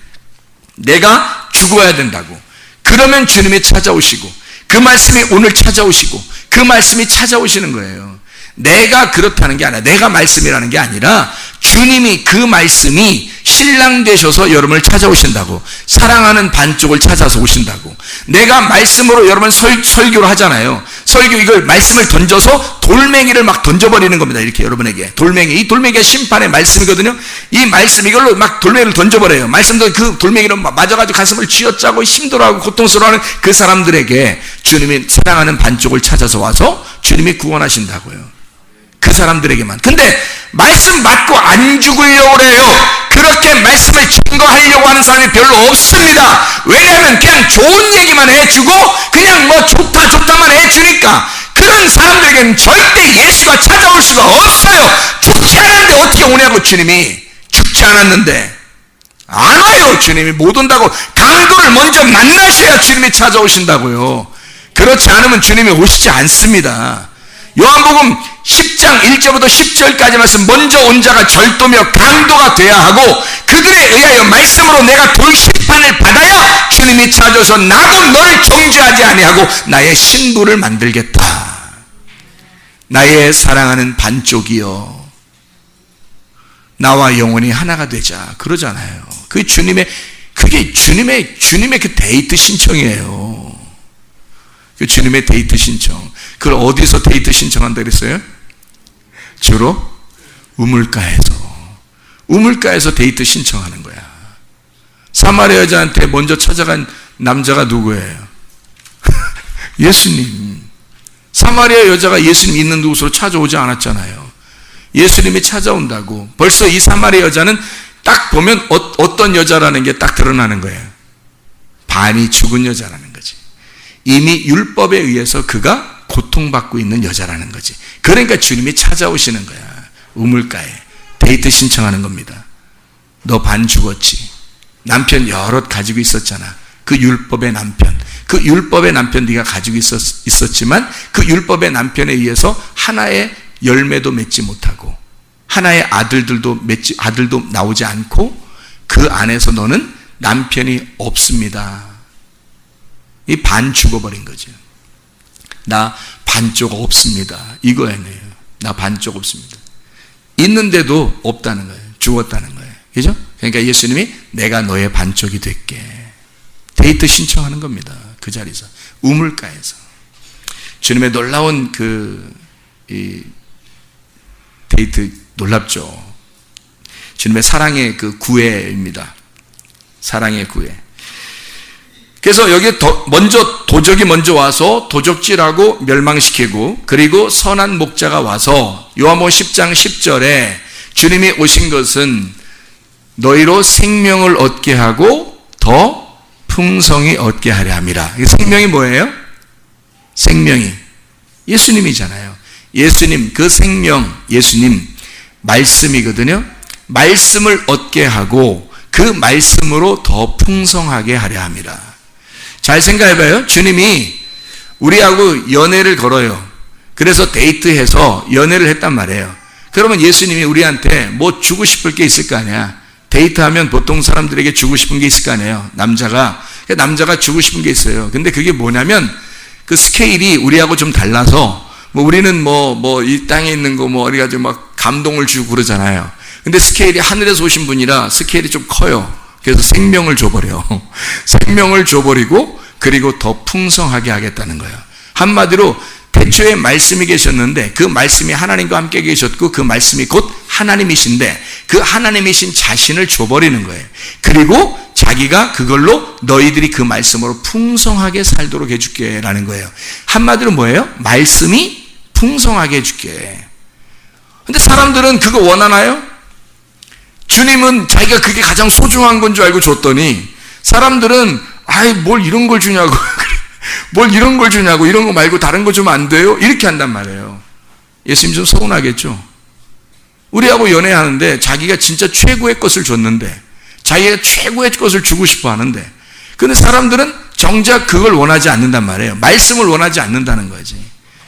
내가 죽어야 된다고. 그러면 주님이 찾아오시고, 그 말씀이 오늘 찾아오시고, 그 말씀이 찾아오시는 거예요. 내가 그렇다는 게 아니라, 내가 말씀이라는 게 아니라 주님이 그 말씀이 신랑 되셔서 여러분을 찾아오신다고. 사랑하는 반쪽을 찾아서 오신다고. 내가 말씀으로 여러분 설교를 하잖아요. 설교, 이걸 말씀을 던져서 돌멩이를 막 던져버리는 겁니다. 이렇게 여러분에게. 이 돌멩이가 심판의 말씀이거든요. 이 말씀, 이걸로 막 돌멩이를 던져버려요. 말씀도 그 돌멩이로 맞아가지고 가슴을 쥐어짜고 힘들어하고 고통스러워하는 그 사람들에게 주님이 사랑하는 반쪽을 찾아서 와서 주님이 구원하신다고요. 그 사람들에게만. 근데 말씀 받고 안 죽으려고 그래요. 그렇게 말씀을 증거하려고 하는 사람이 별로 없습니다. 왜냐하면 그냥 좋은 얘기만 해주고 그냥 뭐 좋다만 해주니까 그런 사람들에게는 절대 예수가 찾아올 수가 없어요. 죽지 않았는데 어떻게 오냐고. 주님이 죽지 않았는데 안 와요. 주님이 못 온다고. 강도를 먼저 만나셔야 주님이 찾아오신다고요. 그렇지 않으면 주님이 오시지 않습니다. 요한복음 10장 1절부터 10절까지 말씀, 먼저 온 자가 절도며 강도가 돼야 하고 그들에 의하여 말씀으로 내가 돌 심판을 받아야 주님이 찾아서 나도 너를 정죄하지 아니하고 나의 신부를 만들겠다. 나의 사랑하는 반쪽이여, 나와 영원히 하나가 되자, 그러잖아요. 그 주님의 그게 주님의 그 데이트 신청이에요. 그 주님의 데이트 신청. 그걸 어디서 데이트 신청한다 그랬어요? 주로 우물가에서 데이트 신청하는 거야. 사마리아 여자한테 먼저 찾아간 남자가 누구예요? 예수님. 사마리아 여자가 예수님 있는 곳으로 찾아오지 않았잖아요. 예수님이 찾아온다고. 벌써 이 사마리아 여자는 딱 보면 어떤 여자라는 게 딱 드러나는 거예요. 반이 죽은 여자라는 거지. 이미 율법에 의해서 그가 고통받고 있는 여자라는 거지. 그러니까 주님이 찾아오시는 거야. 우물가에 데이트 신청하는 겁니다. 너 반 죽었지. 남편 여럿 가지고 있었잖아. 그 율법의 남편 네가 가지고 있었지만 그 율법의 남편에 의해서 하나의 열매도 맺지 못하고 하나의 아들도 나오지 않고 그 안에서 너는 남편이 없습니다. 이 반 죽어버린 거죠. 나 반쪽 없습니다. 이거예요. 나 반쪽 없습니다. 있는데도 없다는 거예요. 죽었다는 거예요. 그죠? 그러니까 예수님이 내가 너의 반쪽이 될게. 데이트 신청하는 겁니다. 그 자리에서. 우물가에서. 주님의 놀라운 이 데이트 놀랍죠. 주님의 사랑의 그 구애입니다. 사랑의 구애. 그래서 여기 도적이 먼저 와서 도적질하고 멸망시키고, 그리고 선한 목자가 와서 요한복음 10장 10절에 주님이 오신 것은 너희로 생명을 얻게 하고 더 풍성히 얻게 하려 함이라. 생명이 뭐예요? 생명이 예수님이잖아요. 예수님, 그 생명, 예수님 말씀이거든요. 말씀을 얻게 하고 그 말씀으로 더 풍성하게 하려 함이라. 잘 생각해봐요. 주님이 우리하고 연애를 걸어요. 그래서 데이트해서 연애를 했단 말이에요. 그러면 예수님이 우리한테 뭐 주고 싶을 게 있을 거 아니야. 데이트하면 보통 사람들에게 주고 싶은 게 있을 거 아니에요. 남자가 주고 싶은 게 있어요. 근데 그게 뭐냐면 그 스케일이 우리하고 좀 달라서, 뭐 우리는 이 땅에 있는 거 우리가 좀 막 감동을 주고 그러잖아요. 근데 스케일이 하늘에서 오신 분이라 스케일이 좀 커요. 그래서 생명을 줘버려. 생명을 줘버리고 그리고 더 풍성하게 하겠다는 거예요. 한마디로 태초에 말씀이 계셨는데 그 말씀이 하나님과 함께 계셨고 그 말씀이 곧 하나님이신데 그 하나님이신 자신을 줘버리는 거예요. 그리고 자기가 그걸로 너희들이 그 말씀으로 풍성하게 살도록 해줄게 라는 거예요. 한마디로 뭐예요? 말씀이 풍성하게 해줄게. 근데 사람들은 그거 원하나요? 주님은 자기가 그게 가장 소중한 건 줄 알고 줬더니 사람들은 뭘 이런 걸 주냐고 이런 거 말고 다른 거 주면 안 돼요? 이렇게 한단 말이에요. 예수님 좀 서운하겠죠? 우리하고 연애하는데 자기가 진짜 최고의 것을 줬는데 자기가 최고의 것을 주고 싶어 하는데, 근데 사람들은 정작 그걸 원하지 않는단 말이에요. 말씀을 원하지 않는다는 거지.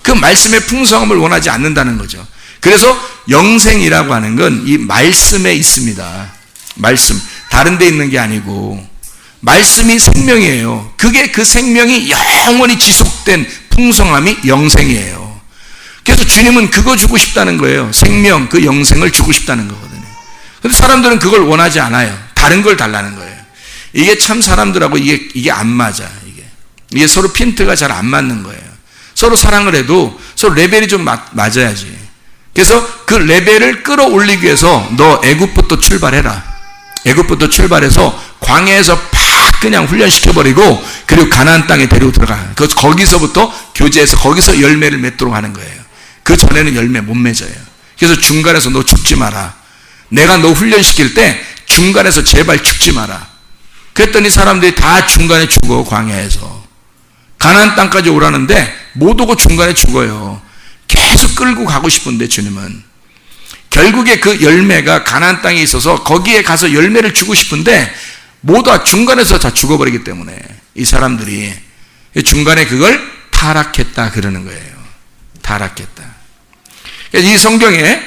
그 말씀의 풍성함을 원하지 않는다는 거죠. 그래서 영생이라고 하는 건 이 말씀에 있습니다. 말씀. 다른 데 있는 게 아니고 말씀이 생명이에요. 그게 그 생명이 영원히 지속된 풍성함이 영생이에요. 그래서 주님은 그거 주고 싶다는 거예요. 생명, 그 영생을 주고 싶다는 거거든요. 근데 사람들은 그걸 원하지 않아요. 다른 걸 달라는 거예요. 이게 참 사람들하고 이게 안 맞아. 이게 서로 핀트가 잘 안 맞는 거예요. 서로 사랑을 해도 서로 레벨이 좀 맞아야지. 그래서 그 레벨을 끌어올리기 위해서 너 애굽부터 출발해라. 애굽부터 출발해서 광야에서 팍 그냥 훈련시켜버리고 그리고 가나안 땅에 데리고 들어가. 거기서부터 교제해서 거기서 열매를 맺도록 하는 거예요. 그 전에는 열매 못 맺어요. 그래서 중간에서 너 죽지 마라. 내가 너 훈련시킬 때 중간에서 제발 죽지 마라. 그랬더니 사람들이 다 중간에 죽어. 광야에서 가나안 땅까지 오라는데 못 오고 중간에 죽어요. 계속 끌고 가고 싶은데 주님은 결국에 그 열매가 가나안 땅에 있어서 거기에 가서 열매를 주고 싶은데 못 와. 중간에서 다 죽어버리기 때문에 이 사람들이 중간에 그걸 타락했다 그러는 거예요. 타락했다. 이 성경에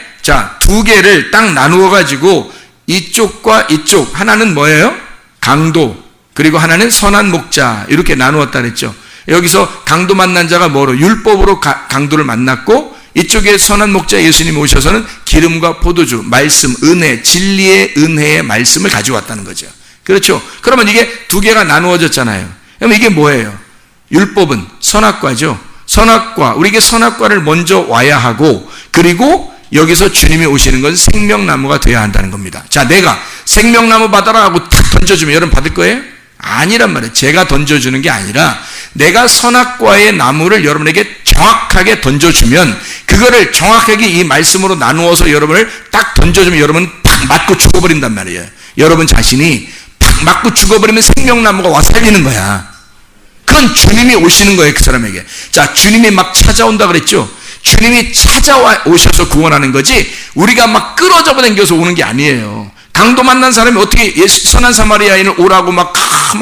두 개를 딱 나누어 가지고 이쪽과 이쪽, 하나는 뭐예요? 강도, 그리고 하나는 선한 목자, 이렇게 나누었다 그랬죠. 여기서 강도 만난 자가 뭐로? 율법으로 강도를 만났고, 이쪽에 선한 목자 예수님이 오셔서는 기름과 포도주, 말씀, 은혜, 진리의 은혜의 말씀을 가져왔다는 거죠. 그렇죠? 그러면 이게 두 개가 나누어졌잖아요. 그러면 이게 뭐예요? 율법은 선악과죠. 선악과, 우리에게 선악과를 먼저 와야 하고, 그리고 여기서 주님이 오시는 건 생명나무가 되어야 한다는 겁니다. 자, 내가 생명나무 받아라 하고 탁 던져주면 여러분 받을 거예요? 아니란 말이에요. 제가 던져주는 게 아니라 내가 선악과의 나무를 여러분에게 정확하게 던져주면 그거를 정확하게 이 말씀으로 나누어서 여러분을 딱 던져주면 여러분 팍 맞고 죽어버린단 말이에요. 여러분 자신이 팍 맞고 죽어버리면 생명나무가 와 살리는 거야. 그건 주님이 오시는 거예요, 그 사람에게. 자, 주님이 막 찾아온다 그랬죠? 주님이 찾아오셔서 구원하는 거지 우리가 막 끌어잡아 당겨서 오는 게 아니에요. 강도 만난 사람이 어떻게 선한 사마리아인을 오라고 막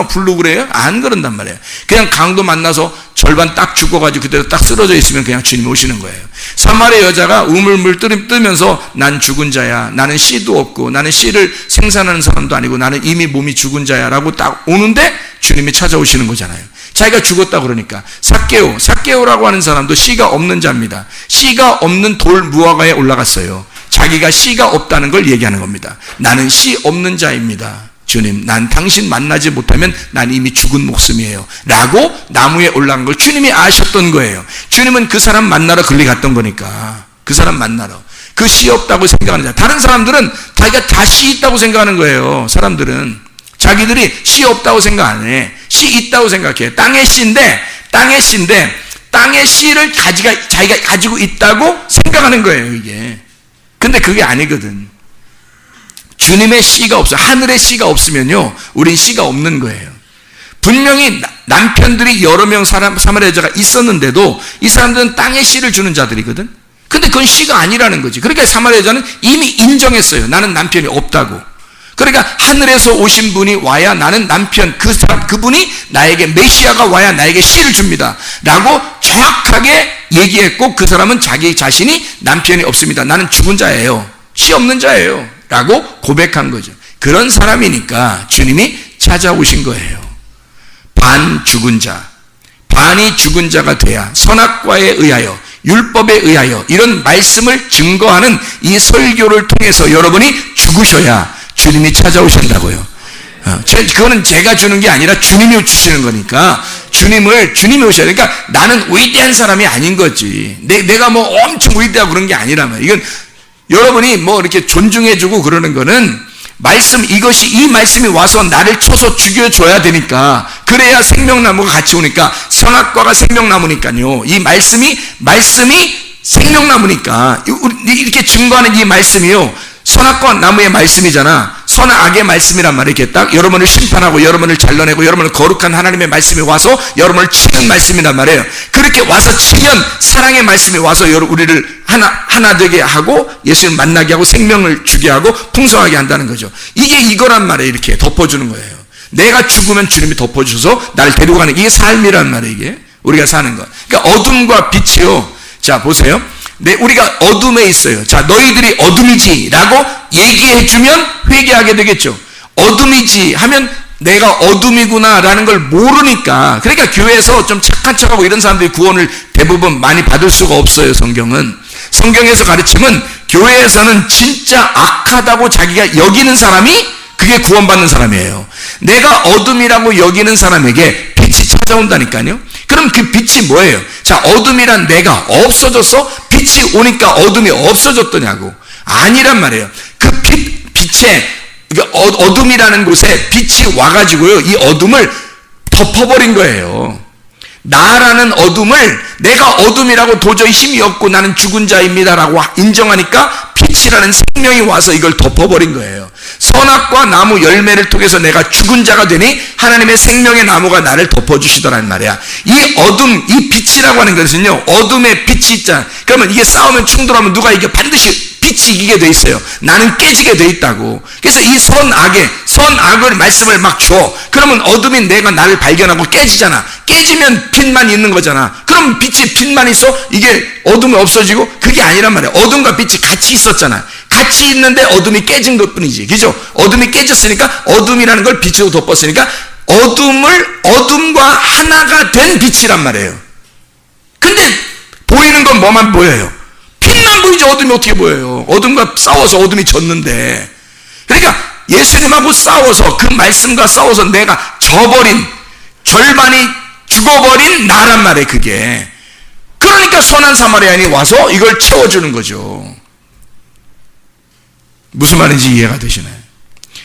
부르고 그래요? 안 그런단 말이에요. 그냥 강도 만나서 절반 딱 죽어가지고 그대로 딱 쓰러져 있으면 그냥 주님이 오시는 거예요. 사마리아 여자가 우물물 뜨면서 난 죽은 자야. 나는 씨도 없고 나는 씨를 생산하는 사람도 아니고 나는 이미 몸이 죽은 자야 라고 딱 오는데 주님이 찾아오시는 거잖아요. 자기가 죽었다 그러니까. 삭개오라고 하는 사람도 씨가 없는 자입니다. 씨가 없는 돌 무화과에 올라갔어요. 자기가 씨가 없다는 걸 얘기하는 겁니다. 나는 씨 없는 자입니다. 주님, 난 당신 만나지 못하면 난 이미 죽은 목숨이에요 라고 나무에 올라간 걸 주님이 아셨던 거예요. 주님은 그 사람 만나러 글리 갔던 거니까. 그 사람 만나러. 그 씨 없다고 생각하는 자. 다른 사람들은 자기가 다 씨 있다고 생각하는 거예요. 사람들은 자기들이 씨 없다고 생각 안 해. 씨 있다고 생각해. 땅의 씨인데 땅의 씨를 자기가 가지고 있다고 생각하는 거예요, 이게. 근데 그게 아니거든. 주님의 씨가 없어. 하늘의 씨가 없으면요, 우린 씨가 없는 거예요. 분명히 남편들이 여러 명 사마리아 여자가 있었는데도 이 사람들은 땅의 씨를 주는 자들이거든. 근데 그건 씨가 아니라는 거지. 그러니까 사마리아 여자는 이미 인정했어요. 나는 남편이 없다고. 그러니까 하늘에서 오신 분이 와야 나는 남편, 그분이 나에게 메시아가 와야 나에게 씨를 줍니다 라고 정확하게 얘기했고, 그 사람은 자기 자신이 남편이 없습니다. 나는 죽은 자예요. 씨 없는 자예요 라고 고백한 거죠. 그런 사람이니까 주님이 찾아오신 거예요. 반 죽은 자, 반이 죽은 자가 돼야 선악과에 의하여, 율법에 의하여 이런 말씀을 증거하는 이 설교를 통해서 여러분이 죽으셔야 주님이 찾아오신다고요. 그거는 제가 주는 게 아니라 주님이 주시는 거니까 주님이 오셔야. 그러니까 나는 위대한 사람이 아닌 거지. 내가 뭐 엄청 위대하고 그런 게 아니라면, 이건 여러분이 뭐 이렇게 존중해주고 그러는 거는 이 말씀이 와서 나를 쳐서 죽여줘야 되니까, 그래야 생명나무가 같이 오니까, 선악과가 생명나무니까요. 이 말씀이 생명나무니까, 이렇게 증거하는 이 말씀이요, 선악과 나무의 말씀이잖아. 선악의 말씀이란 말이 이렇게 딱 여러분을 심판하고 여러분을 잘라내고 여러분을 거룩한 하나님의 말씀이 와서 여러분을 치는 말씀이란 말이에요. 그렇게 와서 치면 사랑의 말씀이 와서 우리를 하나 되게 하고 예수를 만나게 하고 생명을 주게 하고 풍성하게 한다는 거죠. 이게 이거란 말이에요. 이렇게 덮어주는 거예요. 내가 죽으면 주님이 덮어주셔서 나를 데리고 가는, 이게 삶이란 말이에요. 이게 우리가 사는 거. 그러니까 어둠과 빛이요. 자, 보세요. 우리가 어둠에 있어요. 자, 너희들이 어둠이지 라고 얘기해주면 회개하게 되겠죠. 어둠이지 하면 내가 어둠이구나 라는 걸 모르니까. 그러니까 교회에서 좀 착한 척하고 이런 사람들이 구원을 대부분 많이 받을 수가 없어요. 성경에서 가르침은 교회에서는 진짜 악하다고 자기가 여기는 사람이 그게 구원받는 사람이에요. 내가 어둠이라고 여기는 사람에게 빛이 찾아온다니까요. 그럼 그 빛이 뭐예요? 자, 어둠이란 내가 없어졌어? 빛이 오니까 어둠이 없어졌더냐고. 아니란 말이에요. 그 빛에, 어둠이라는 곳에 빛이 와가지고요, 이 어둠을 덮어버린 거예요. 나라는 어둠을, 내가 어둠이라고 도저히 힘이 없고 나는 죽은 자입니다라고 인정하니까 빛이라는 생명이 와서 이걸 덮어버린 거예요. 선악과 나무 열매를 통해서 내가 죽은 자가 되니 하나님의 생명의 나무가 나를 덮어주시더란 말이야. 이 어둠, 이 빛이라고 하는 것은요, 어둠에 빛이 있잖아. 그러면 이게 싸우면 충돌하면 누가 이게 반드시 빛이 이기게 돼 있어요. 나는 깨지게 돼 있다고. 그래서 이 선악을 말씀을 막 줘. 그러면 어둠인 내가 나를 발견하고 깨지잖아. 깨지면 빛만 있는 거잖아. 그럼 빛만 있어? 이게 어둠이 없어지고? 그게 아니란 말이야. 어둠과 빛이 같이 있었잖아. 같이 있는데 어둠이 깨진 것 뿐이지. 그죠? 어둠이 깨졌으니까 어둠이라는 걸 빛으로 덮었으니까 어둠과 하나가 된 빛이란 말이에요. 근데 보이는 건 뭐만 보여요? 빛만 보이지 어둠이 어떻게 보여요? 어둠과 싸워서 어둠이 졌는데. 그러니까 예수님하고 싸워서 그 말씀과 싸워서 내가 져버린, 절반이 죽어버린 나란 말이에요, 그게. 그러니까 선한 사마리아인이 와서 이걸 채워주는 거죠. 무슨 말인지 이해가 되시나요?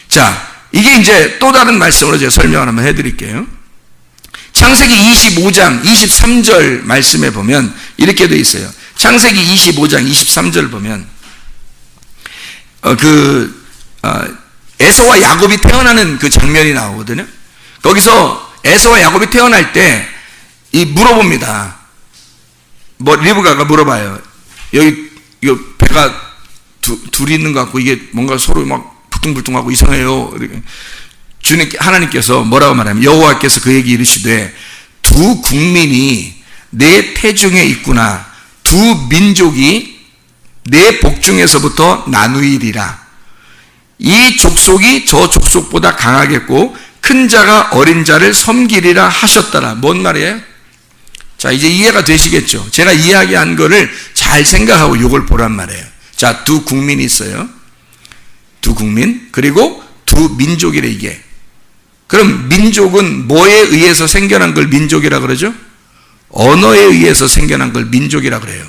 자, 이게 이제 또 다른 말씀으로 제가 설명을 한번 해드릴게요. 창세기 25장 23절 말씀에 보면 이렇게 되어 있어요. 창세기 25장 23절 보면 에서와 야곱이 태어나는 그 장면이 나오거든요. 거기서 에서와 야곱이 태어날 때 물어봅니다. 리브가가 물어봐요. 여기 이거 배가 둘이 있는 것 같고 이게 뭔가 서로 막 불퉁불퉁하고 이상해요. 하나님께서 뭐라고 말하면 여호와께서 그에게 이르시되 두 국민이 내 태중에 있구나. 두 민족이 내 복중에서부터 나누이리라. 이 족속이 저 족속보다 강하겠고 큰 자가 어린 자를 섬기리라 하셨더라. 뭔 말이에요? 자, 이제 이해가 되시겠죠? 제가 이야기한 거를 잘 생각하고 이걸 보란 말이에요. 자, 두 국민이 있어요. 두 국민, 그리고 두 민족이래, 이게. 그럼 민족은 뭐에 의해서 생겨난 걸 민족이라 그러죠? 언어에 의해서 생겨난 걸 민족이라 그래요.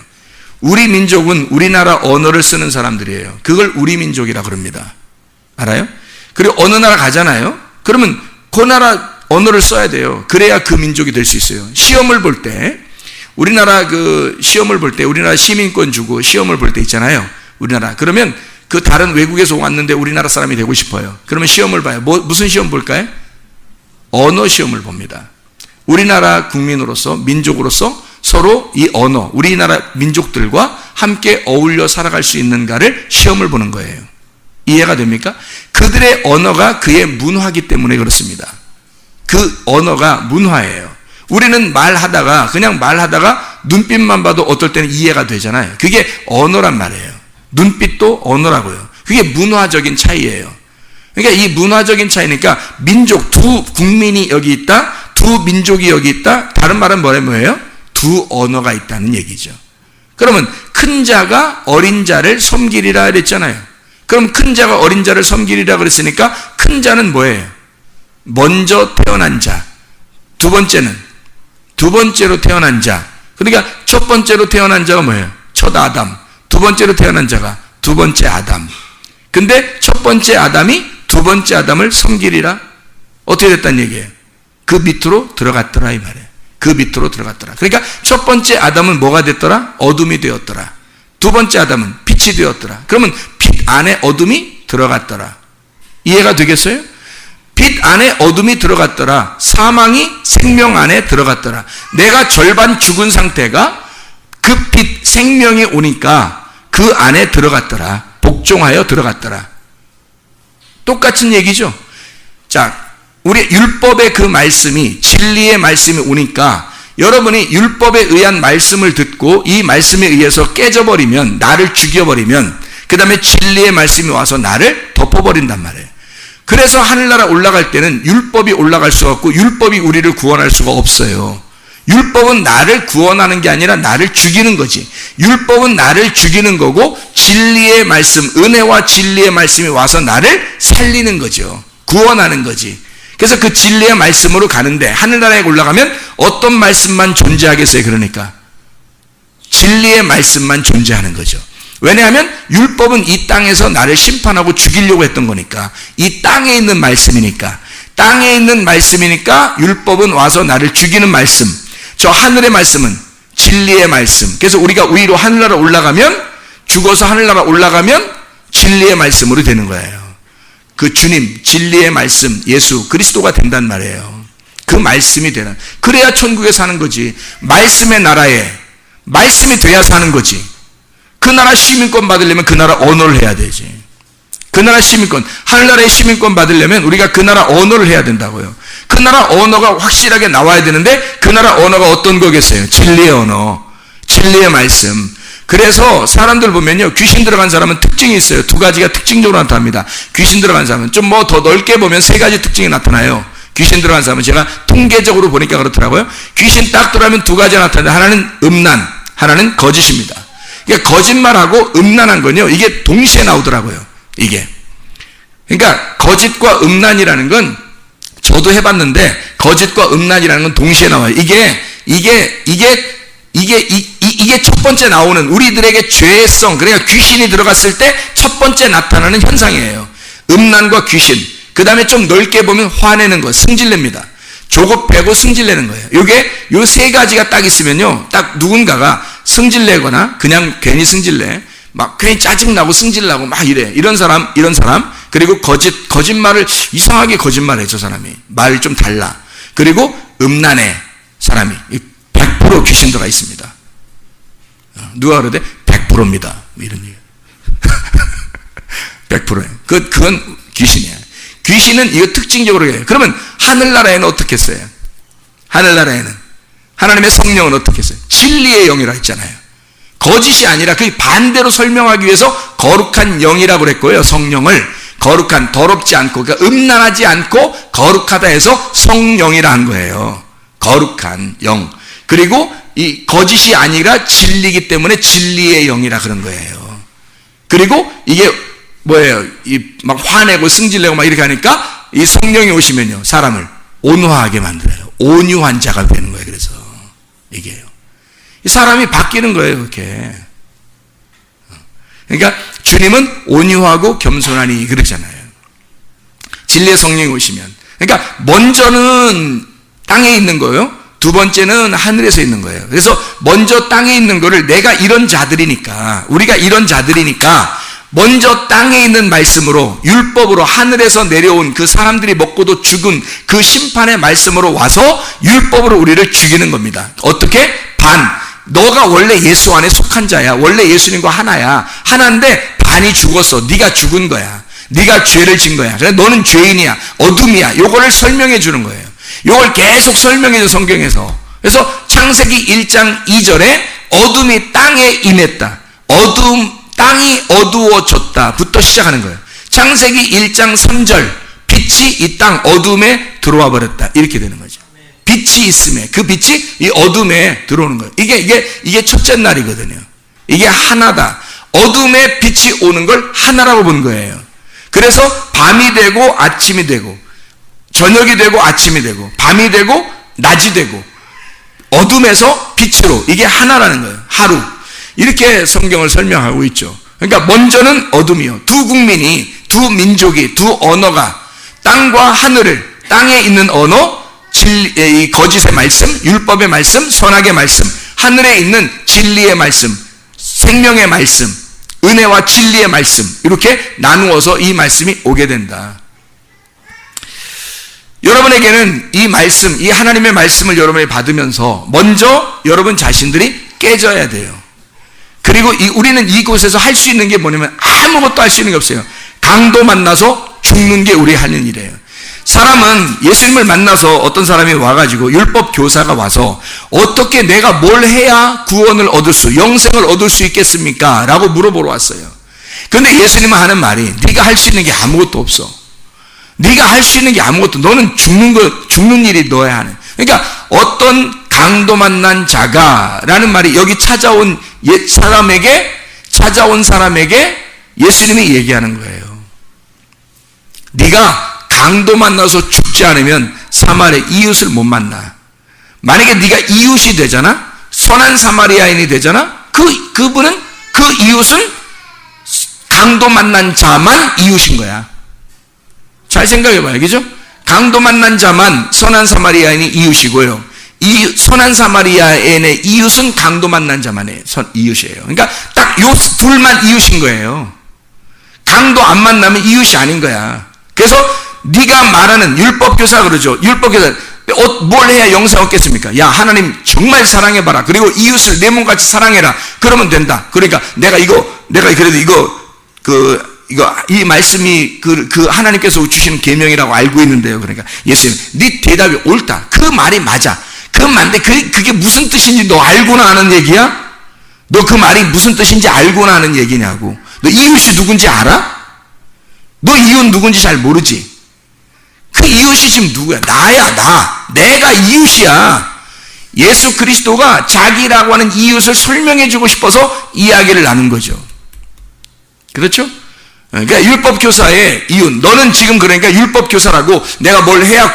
우리 민족은 우리나라 언어를 쓰는 사람들이에요. 그걸 우리 민족이라 그럽니다. 알아요? 그리고 어느 나라 가잖아요? 그러면 그 나라 언어를 써야 돼요. 그래야 그 민족이 될 수 있어요. 시험을 볼 때, 우리나라 시험을 볼 때, 우리나라 시민권 주고 시험을 볼 때 있잖아요. 우리나라. 그러면 그 다른 외국에서 왔는데 우리나라 사람이 되고 싶어요. 그러면 시험을 봐요. 무슨 시험 볼까요? 언어 시험을 봅니다. 우리나라 국민으로서, 민족으로서 서로 이 언어, 우리나라 민족들과 함께 어울려 살아갈 수 있는가를 시험을 보는 거예요. 이해가 됩니까? 그들의 언어가 그의 문화이기 때문에 그렇습니다. 그 언어가 문화예요. 우리는 그냥 말하다가 눈빛만 봐도 어떨 때는 이해가 되잖아요. 그게 언어란 말이에요. 눈빛도 언어라고요. 그게 문화적인 차이예요. 그러니까 이 문화적인 차이니까 민족, 두 국민이 여기 있다, 두 민족이 여기 있다, 다른 말은 뭐예요? 두 언어가 있다는 얘기죠. 그러면 큰 자가 어린 자를 섬기리라 그랬잖아요. 그럼 큰 자가 어린 자를 섬기리라 그랬으니까 큰 자는 뭐예요? 먼저 태어난 자. 두 번째로 태어난 자. 그러니까 첫 번째로 태어난 자가 뭐예요? 첫 아담. 두 번째로 태어난 자가 두 번째 아담. 근데 첫 번째 아담이 두 번째 아담을 섬기리라. 어떻게 됐다는 얘기예요? 그 밑으로 들어갔더라, 이 말이에요. 그 밑으로 들어갔더라. 그러니까 첫 번째 아담은 뭐가 됐더라? 어둠이 되었더라. 두 번째 아담은 빛이 되었더라. 그러면 빛 안에 어둠이 들어갔더라. 이해가 되겠어요? 빛 안에 어둠이 들어갔더라. 사망이 생명 안에 들어갔더라. 내가 절반 죽은 상태가 그 빛 생명이 오니까 그 안에 들어갔더라. 복종하여 들어갔더라. 똑같은 얘기죠. 자, 우리 율법의 그 말씀이, 진리의 말씀이 오니까 여러분이 율법에 의한 말씀을 듣고 이 말씀에 의해서 깨져버리면, 나를 죽여버리면 그 다음에 진리의 말씀이 와서 나를 덮어버린단 말이에요. 그래서 하늘나라 올라갈 때는 율법이 올라갈 수가 없고 율법이 우리를 구원할 수가 없어요. 율법은 나를 구원하는 게 아니라 나를 죽이는 거지. 율법은 나를 죽이는 거고 진리의 말씀, 은혜와 진리의 말씀이 와서 나를 살리는 거죠. 구원하는 거지. 그래서 그 진리의 말씀으로 가는데 하늘나라에 올라가면 어떤 말씀만 존재하겠어요? 그러니까 진리의 말씀만 존재하는 거죠. 왜냐하면 율법은 이 땅에서 나를 심판하고 죽이려고 했던 거니까, 이 땅에 있는 말씀이니까, 땅에 있는 말씀이니까 율법은 와서 나를 죽이는 말씀, 저 하늘의 말씀은 진리의 말씀. 그래서 우리가 위로 하늘나라 올라가면, 죽어서 하늘나라 올라가면 진리의 말씀으로 되는 거예요. 그 주님, 진리의 말씀, 예수 그리스도가 된단 말이에요. 그 말씀이 되는, 그래야 천국에 사는 거지. 말씀의 나라에 말씀이 돼야 사는 거지. 그 나라 시민권 받으려면 그 나라 언어를 해야 되지. 그 나라 시민권, 하늘나라의 시민권 받으려면 우리가 그 나라 언어를 해야 된다고요. 그 나라 언어가 확실하게 나와야 되는데 그 나라 언어가 어떤 거겠어요? 진리의 언어, 진리의 말씀. 그래서 사람들 보면요, 귀신 들어간 사람은 특징이 있어요. 두 가지가 특징적으로 나타납니다. 귀신 들어간 사람은 좀 뭐 더 넓게 보면 세 가지 특징이 나타나요. 귀신 들어간 사람은 제가 통계적으로 보니까 그렇더라고요. 귀신 딱 들어가면 두 가지가 나타나는데 하나는 음란, 하나는 거짓입니다. 그러니까 거짓말하고 음란한 건요, 이게 동시에 나오더라고요. 이게 그러니까 거짓과 음란이라는 건 저도 해봤는데 거짓과 음란이라는 건 동시에 나와요. 이게 첫 번째 나오는 우리들에게 죄성, 그러니까 귀신이 들어갔을 때 첫 번째 나타나는 현상이에요. 음란과 귀신. 그 다음에 좀 넓게 보면 화내는 거, 승질냅니다. 조급해고 승질내는 거예요. 요 세 가지가 딱 있으면요, 딱 누군가가 승질내거나 그냥 괜히 승질내, 막 괜히 짜증나고 승질나고 막 이래. 이런 사람, 그리고 거짓말을 이상하게 거짓말해, 저 사람이. 말이 좀 달라. 그리고 음란해, 사람이. 100% 귀신 들어가 있습니다. 누가 그러대? 100%입니다. 이런 얘기. 100%예요. 그건 귀신이야. 귀신은 이거 특징적으로 해요. 그러면 하늘나라에는 어떻게 했어요? 하늘나라에는 하나님의 성령은 어떻게 했어요? 진리의 영이라 했잖아요. 거짓이 아니라 그 반대로 설명하기 위해서 거룩한 영이라고 그랬고요. 성령을 거룩한, 더럽지 않고, 그러니까 음란하지 않고 거룩하다 해서 성령이라 한 거예요. 거룩한 영. 그리고 이 거짓이 아니라 진리이기 때문에 진리의 영이라 그런 거예요. 그리고 이게 뭐예요? 막 화내고 승질내고 막 이렇게 하니까 이 성령이 오시면요, 사람을 온화하게 만들어요. 온유한 자가 되는 거예요. 그래서 이게요. 이 사람이 바뀌는 거예요, 그렇게. 그러니까 주님은 온유하고 겸손하니 그러잖아요. 진리의 성령이 오시면. 그러니까 먼저는 땅에 있는 거예요. 두 번째는 하늘에서 있는 거예요. 그래서 먼저 땅에 있는 거를 내가 이런 자들이니까, 우리가 이런 자들이니까 먼저 땅에 있는 말씀으로, 율법으로 하늘에서 내려온 그 사람들이 먹고도 죽은 그 심판의 말씀으로 와서 율법으로 우리를 죽이는 겁니다. 어떻게? 너가 원래 예수 안에 속한 자야. 원래 예수님과 하나야. 하나인데 반이 죽었어. 네가 죽은 거야. 네가 죄를 진 거야. 그래서 너는 죄인이야. 어둠이야. 요거를 설명해 주는 거예요. 요걸 계속 설명해 줘, 성경에서. 그래서 창세기 1장 2절에 어둠이 땅에 임했다. 땅이 어두워졌다. 부터 시작하는 거예요. 창세기 1장 3절, 빛이 이 땅 어둠에 들어와 버렸다. 이렇게 되는 거죠. 빛이 있음에, 그 빛이 이 어둠에 들어오는 거예요. 이게 첫째 날이거든요. 이게 하나다. 어둠에 빛이 오는 걸 하나라고 본 거예요. 그래서 밤이 되고 아침이 되고, 저녁이 되고 아침이 되고, 밤이 되고 낮이 되고, 어둠에서 빛으로, 이게 하나라는 거예요. 하루. 이렇게 성경을 설명하고 있죠. 그러니까 먼저는 어둠이요. 두 국민이, 두 민족이, 두 언어가 땅과 하늘을, 땅에 있는 언어, 이 거짓의 말씀, 율법의 말씀, 선악의 말씀, 하늘에 있는 진리의 말씀, 생명의 말씀, 은혜와 진리의 말씀, 이렇게 나누어서 이 말씀이 오게 된다. 여러분에게는 이 말씀, 이 하나님의 말씀을 여러분이 받으면서 먼저 여러분 자신들이 깨져야 돼요. 그리고 우리는 이곳에서 할 수 있는 게 뭐냐면 아무것도 할 수 있는 게 없어요. 강도 만나서 죽는 게 우리 하는 일이에요. 사람은 예수님을 만나서 어떤 사람이 와가지고 율법 교사가 와서 어떻게 내가 뭘 해야 구원을 얻을 영생을 얻을 수 있겠습니까? 라고 물어보러 왔어요. 그런데 예수님은 하는 말이 네가 할 수 있는 게 아무것도 없어. 네가 할 수 있는 게 아무것도, 너는 죽는 일이 너야 하는. 그러니까 어떤 강도 만난 자가 라는 말이 여기 찾아온 사람에게 예수님이 얘기하는 거예요. 네가 강도 만나서 죽지 않으면 사마리아 이웃을 못 만나. 만약에 네가 이웃이 되잖아, 선한 사마리아인이 되잖아, 그분은, 그 이웃은 강도 만난 자만 이웃인 거야. 잘 생각해봐요. 그죠? 강도 만난 자만 선한 사마리아인이 이웃이고요. 이 선한 사마리아인의 이웃은 강도 만난 자만의 이웃이에요. 그러니까 딱 요 둘만 이웃인 거예요. 강도 안 만나면 이웃이 아닌 거야. 그래서 네가 말하는 율법교사 그러죠. 율법교사 뭘 해야 영생 얻겠습니까? 야, 하나님 정말 사랑해봐라. 그리고 이웃을 내 몸같이 사랑해라. 그러면 된다. 그러니까 내가 그래도 이 말씀이 그 하나님께서 주시는 계명이라고 알고 있는데요. 그러니까 예수님, 네 대답이 옳다. 그 말이 맞아. 그건 맞는데 그게 무슨 뜻인지 너 알고나 하는 얘기야? 너 그 말이 무슨 뜻인지 알고나 하는 얘기냐고. 너 이웃이 누군지 알아? 너 이웃 누군지 잘 모르지? 그 이웃이 지금 누구야? 나야. 내가 이웃이야. 예수 그리스도가 자기라고 하는 이웃을 설명해 주고 싶어서 이야기를 나눈 거죠. 그렇죠? 그러니까 율법 교사의 이유, 너는 지금 그러니까 율법 교사라고 내가 뭘 해야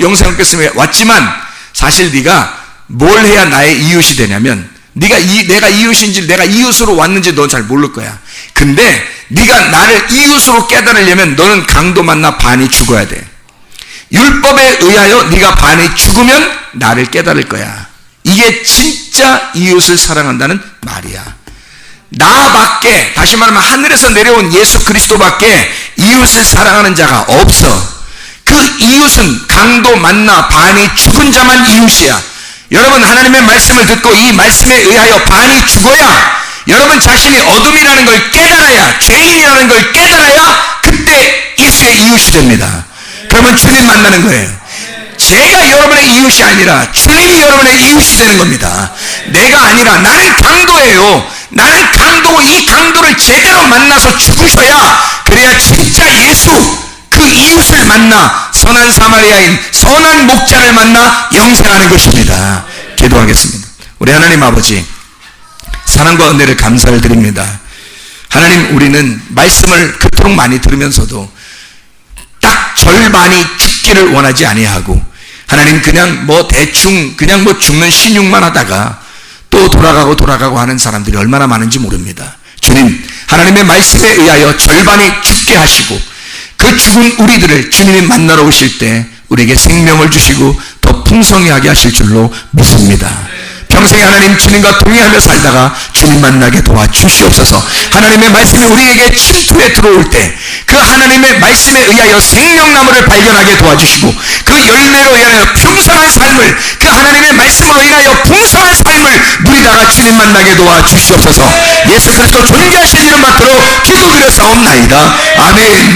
영생을 얻겠으면 왔지만 사실 네가 뭘 해야 나의 이웃이 되냐면 내가 이웃인지 내가 이웃으로 왔는지 넌 잘 모를 거야. 근데 네가 나를 이웃으로 깨달으려면 너는 강도 만나 반이 죽어야 돼. 율법에 의하여 네가 반이 죽으면 나를 깨달을 거야. 이게 진짜 이웃을 사랑한다는 말이야. 나밖에, 다시 말하면 하늘에서 내려온 예수 그리스도밖에 이웃을 사랑하는 자가 없어. 그 이웃은 강도 만나 반이 죽은 자만 이웃이야. 여러분, 하나님의 말씀을 듣고 이 말씀에 의하여 반이 죽어야 여러분 자신이 어둠이라는 걸 깨달아야, 죄인이라는 걸 깨달아야 그때 예수의 이웃이 됩니다. 그러면 주님 만나는 거예요. 제가 여러분의 이웃이 아니라 주님이 여러분의 이웃이 되는 겁니다. 내가 아니라 나는 강도예요. 나는 강도고 이 강도를 제대로 만나서 죽으셔야 그래야 진짜 예수 그 이웃을 만나 선한 사마리아인 선한 목자를 만나 영생하는 것입니다. 기도하겠습니다. 우리 하나님 아버지, 사랑과 은혜를 감사를 드립니다. 하나님, 우리는 말씀을 그토록 많이 들으면서도 딱 절반이 죽기를 원하지 아니하고 하나님 그냥 대충 그냥 죽는 신용만 하다가 또 돌아가고 하는 사람들이 얼마나 많은지 모릅니다. 주님, 하나님의 말씀에 의하여 절반이 죽게 하시고 그 죽은 우리들을 주님이 만나러 오실 때 우리에게 생명을 주시고 더 풍성히 하게 하실 줄로 믿습니다. 평생 하나님 주님과 동의하며 살다가 주님 만나게 도와주시옵소서. 하나님의 말씀이 우리에게 침투해 들어올 때 그 하나님의 말씀에 의하여 생명나무를 발견하게 도와주시고 그 열매로 인하여 풍성한 삶을, 그 하나님의 말씀으로 인하여 풍성한 삶을 누리다가 주님 만나게 도와주시옵소서. 예수 그리스도 존귀하신 이름 받들어 기도드려 사옵나이다. 아멘.